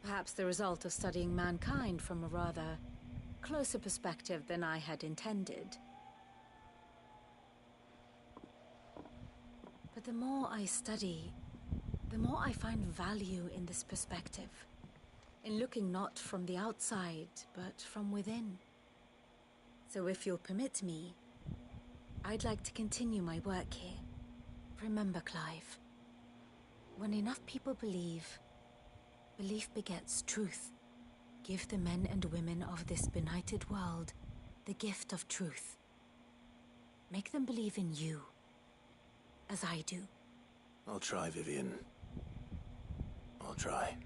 Perhaps the result of studying mankind from a rather closer perspective than I had intended. But the more I study, the more I find value in this perspective. In looking not from the outside, but from within. So if you'll permit me, I'd like to continue my work here. Remember, Clive, when enough people believe, belief begets truth. Give the men and women of this benighted world the gift of truth. Make them believe in you, as I do. I'll try, Vivian. I'll try.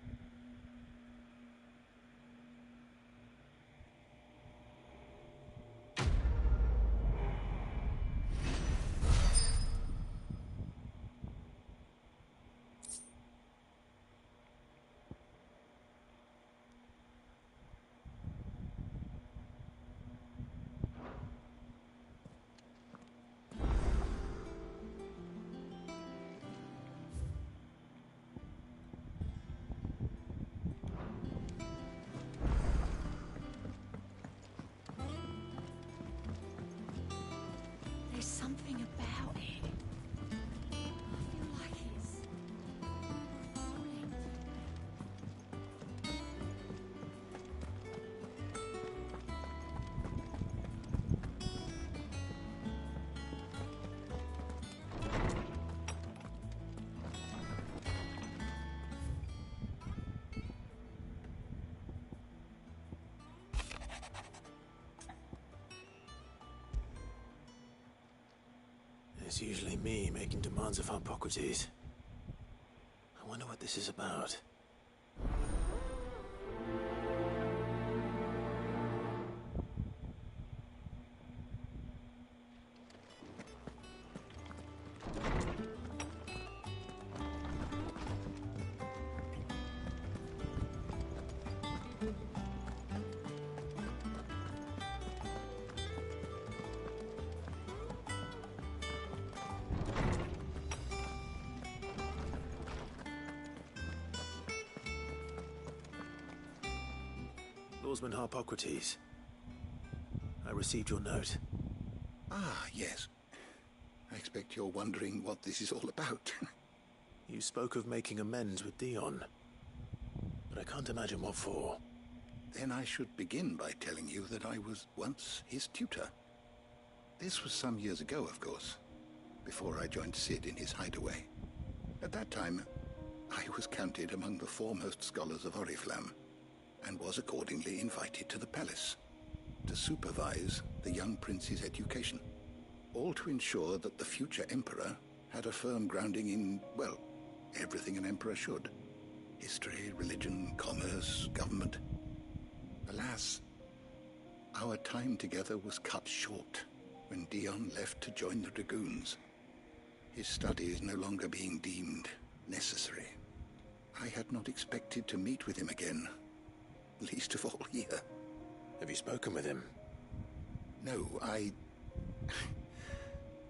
It's usually me making demands of Hippocrates. I wonder what this is about. Lawsman Hippocrates. I received your note. Ah, yes. I expect you're wondering what this is all about. You spoke of making amends with Dion, but I can't imagine what for. Then I should begin by telling you that I was once his tutor. This was some years ago, of course, before I joined Cid in his hideaway. At that time, I was counted among the foremost scholars of Oriflamme, and was accordingly invited to the palace to supervise the young prince's education, all to ensure that the future emperor had a firm grounding in, well, everything an emperor should. History, religion, commerce, government. Alas, our time together was cut short when Dion left to join the Dragoons, his studies no longer being deemed necessary. I had not expected to meet with him again, least of all here. Have you spoken with him? No, I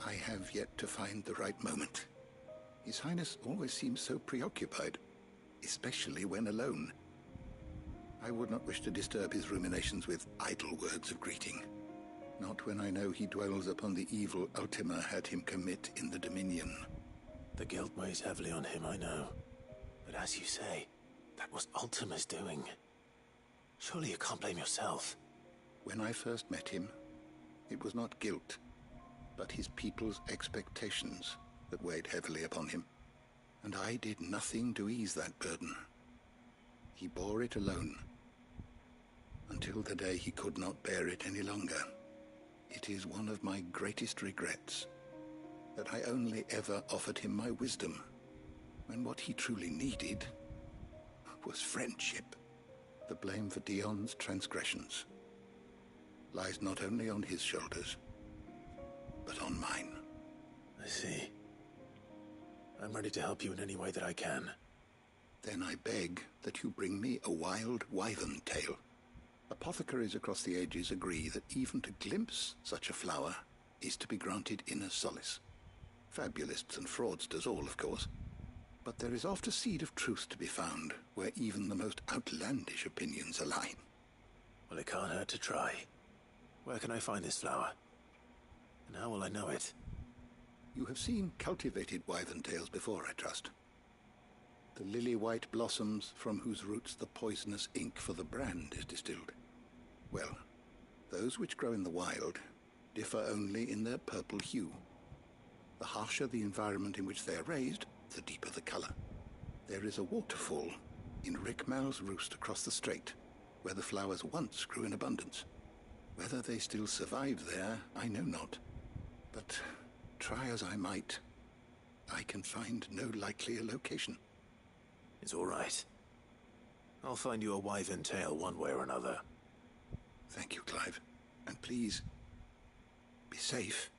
have yet to find the right moment. His Highness always seems so preoccupied, especially when alone. I would not wish to disturb his ruminations with idle words of greeting. Not when I know he dwells upon the evil Ultima had him commit in the Dominion. The guilt weighs heavily on him, I know. But as you say, that was Ultima's doing. Surely you can't blame yourself. When I first met him, it was not guilt, but his people's expectations that weighed heavily upon him. And I did nothing to ease that burden. He bore it alone, until the day he could not bear it any longer. It is one of my greatest regrets that I only ever offered him my wisdom, when what he truly needed was friendship. The blame for Dion's transgressions lies not only on his shoulders, but on mine. I see. I'm ready to help you in any way that I can. Then I beg that you bring me a wild wyvern tail. Apothecaries across the ages agree that even to glimpse such a flower is to be granted inner solace. Fabulists and fraudsters all, of course. But there is oft a seed of truth to be found where even the most outlandish opinions align. Well, it can't hurt to try. Where can I find this flower? And how will I know it? You have seen cultivated wyvern tails before, I trust. The lily-white blossoms from whose roots the poisonous ink for the brand is distilled. Well, those which grow in the wild differ only in their purple hue. The harsher the environment in which they are raised, the deeper the color. There is a waterfall in Rickmal's roost across the strait, where the flowers once grew in abundance. Whether they still survive there, I know not. But try as I might, I can find no likelier location. It's all right. I'll find you a wyvern tail one way or another. Thank you, Clive. And please, be safe.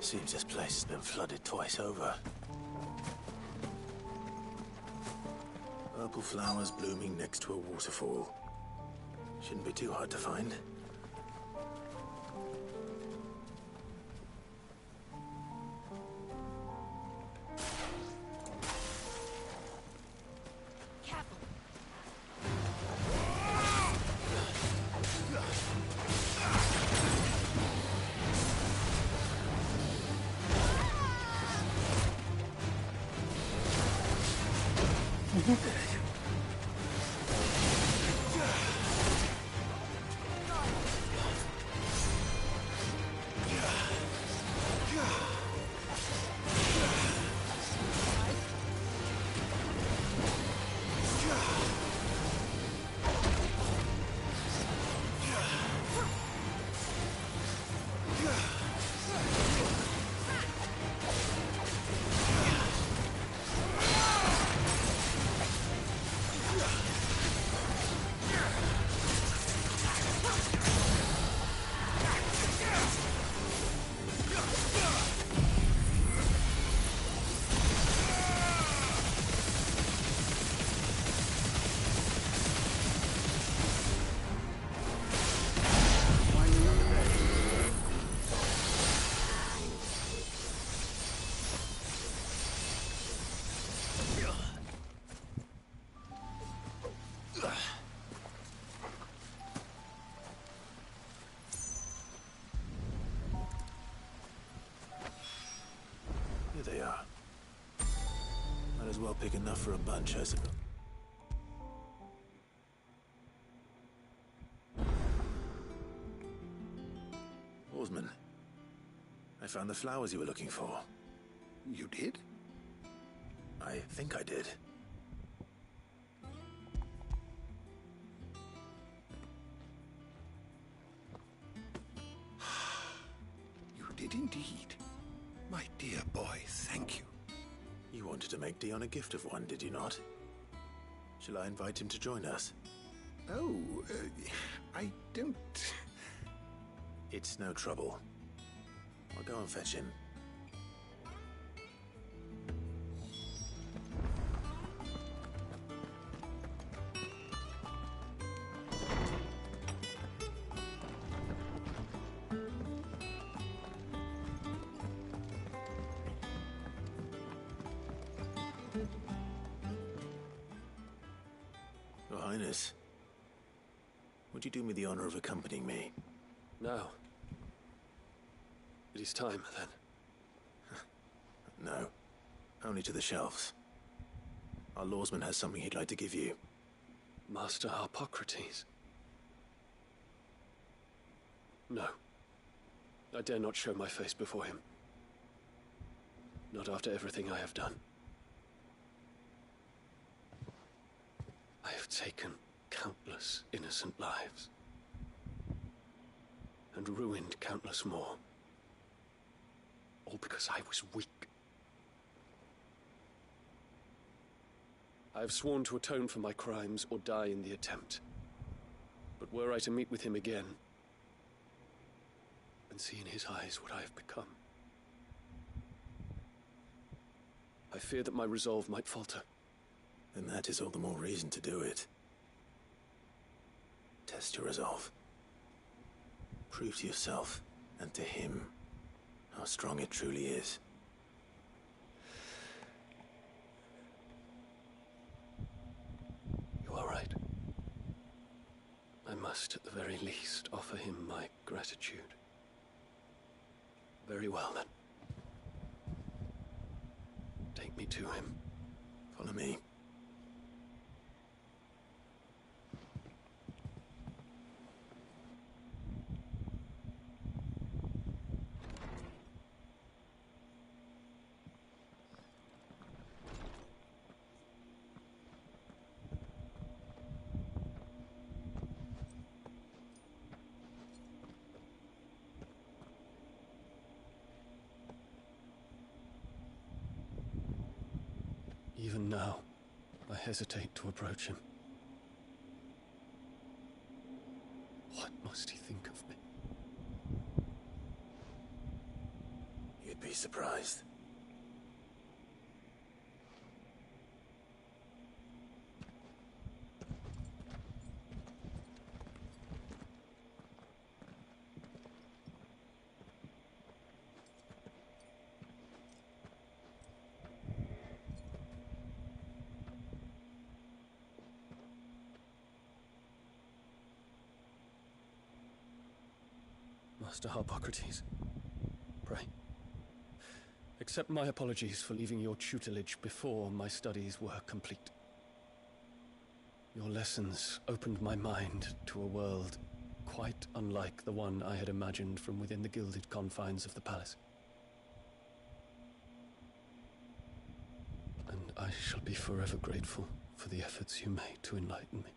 Seems this place has been flooded twice over. Purple flowers blooming next to a waterfall. Shouldn't be too hard to find. Here they are. Might as well pick enough for a bunch, I suppose. Oarsman, I found the flowers you were looking for. You did? I think I did. You did indeed. My dear boy, thank you. You wanted to make Dion a gift of one, did you not? Shall I invite him to join us? Oh, I don't... It's no trouble. I'll go and fetch him. Your Highness, would you do me the honor of accompanying me? No. It is time, then. No. Only to the shelves. Our lawsman has something he'd like to give you. Master Harpocrates? No. I dare not show my face before him. Not after everything I have done. I have taken countless innocent lives. And ruined countless more. All because I was weak. I have sworn to atone for my crimes or die in the attempt. But were I to meet with him again, and see in his eyes what I have become, I fear that my resolve might falter. Then that is all the more reason to do it. Test your resolve. Prove to yourself, and to him, how strong it truly is. You are right. I must, at the very least, offer him my gratitude. Very well, then. Take me to him. Follow me. Even now, I hesitate to approach him. What must he think of me? You'd surprised. Master Harpocrates, pray, accept my apologies for leaving your tutelage before my studies were complete. Your lessons opened my mind to a world quite unlike the one I had imagined from within the gilded confines of the palace. And I shall be forever grateful for the efforts you made to enlighten me.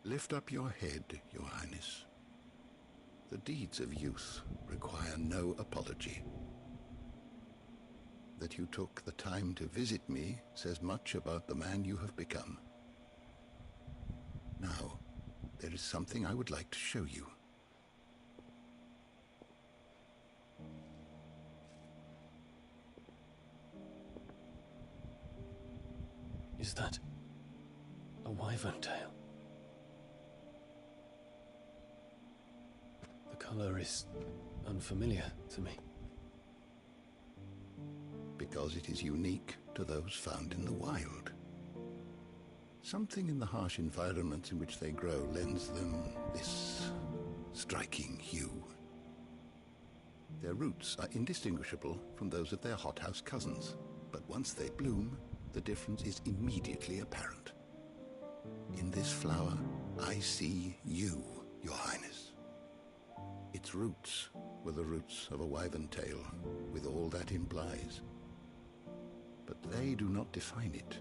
Lift up your head, Your Highness. The deeds of youth require no apology. That you took the time to visit me says much about the man you have become. Now, there is something I would like to show you. Is that a wyvern tail? The color is unfamiliar to me. Because it is unique to those found in the wild. Something in the harsh environments in which they grow lends them this striking hue. Their roots are indistinguishable from those of their hothouse cousins, but once they bloom, the difference is immediately apparent. In this flower, I see you, Your Highness. Its roots were the roots of a wyvern tail, with all that implies. But they do not define it,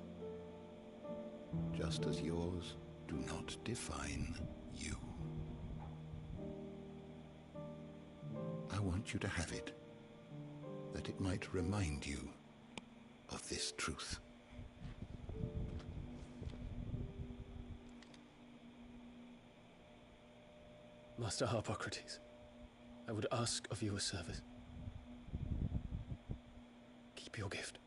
just as yours do not define you. I want you to have it, that it might remind you of this truth. Master Harpocrates, I would ask of you a service. Keep your gift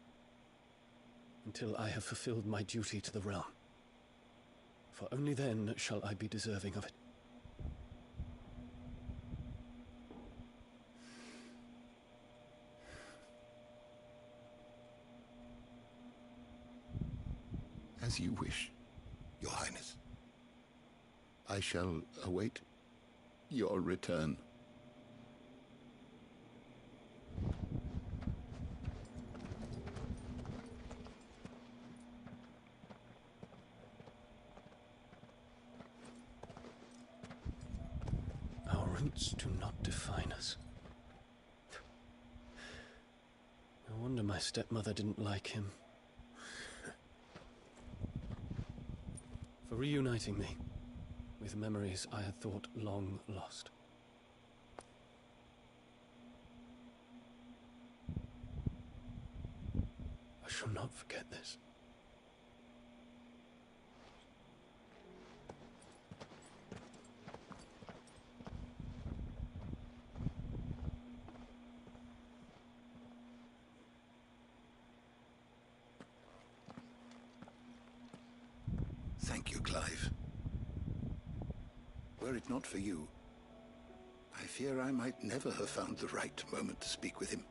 until I have fulfilled my duty to the realm, for only then shall I be deserving of it. As you wish, Your Highness. I shall await your return. Our roots do not define us. No wonder my stepmother didn't like him. For reuniting me with memories I had thought long lost. I shall not forget this. Thank you, Clive. Were it not for you, I fear I might never have found the right moment to speak with him.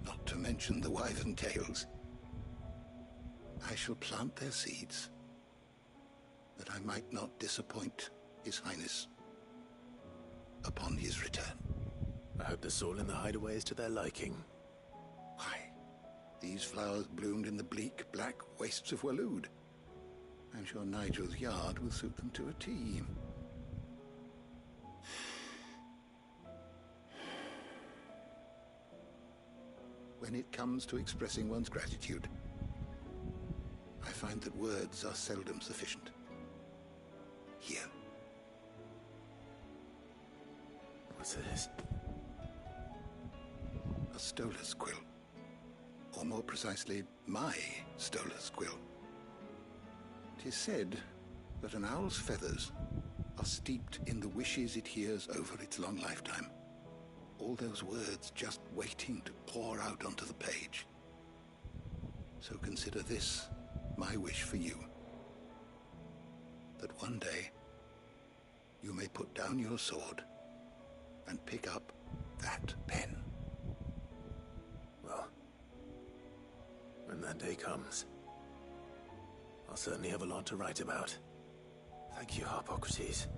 Not to mention the wyvern tails. I shall plant their seeds, that I might not disappoint His Highness upon his return. I hope the soil in the hideaway is to their liking. Why, these flowers bloomed in the bleak, black wastes of Waloed. I'm sure Nigel's yard will suit them to a T. When it comes to expressing one's gratitude, I find that words are seldom sufficient. Here. What's this? A Stolas quill. Or more precisely, my Stolas quill. 'Tis said that an owl's feathers are steeped in the wishes it hears over its long lifetime. All those words just waiting to pour out onto the page. So consider this my wish for you. That one day you may put down your sword and pick up that pen. Well, when that day comes, I'll certainly have a lot to write about. Thank you, Harpocrates.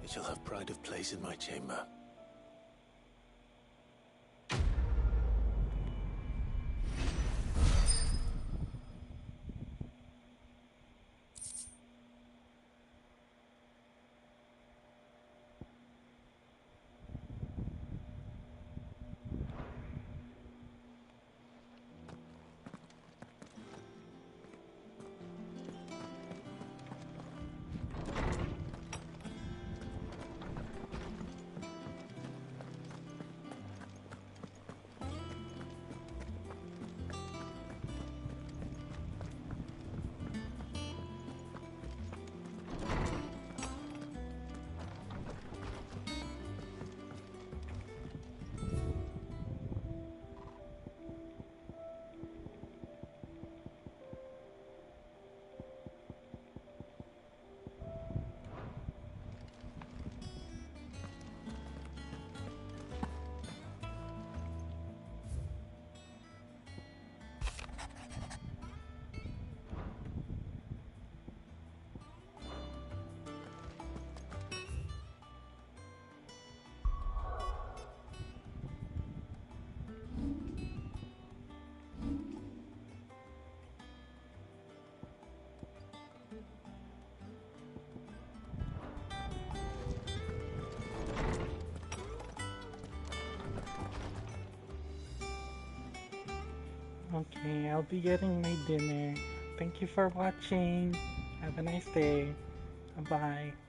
It shall have pride of place in my chamber. Okay, I'll be getting my dinner. Thank you for watching. Have a nice day. Bye-bye.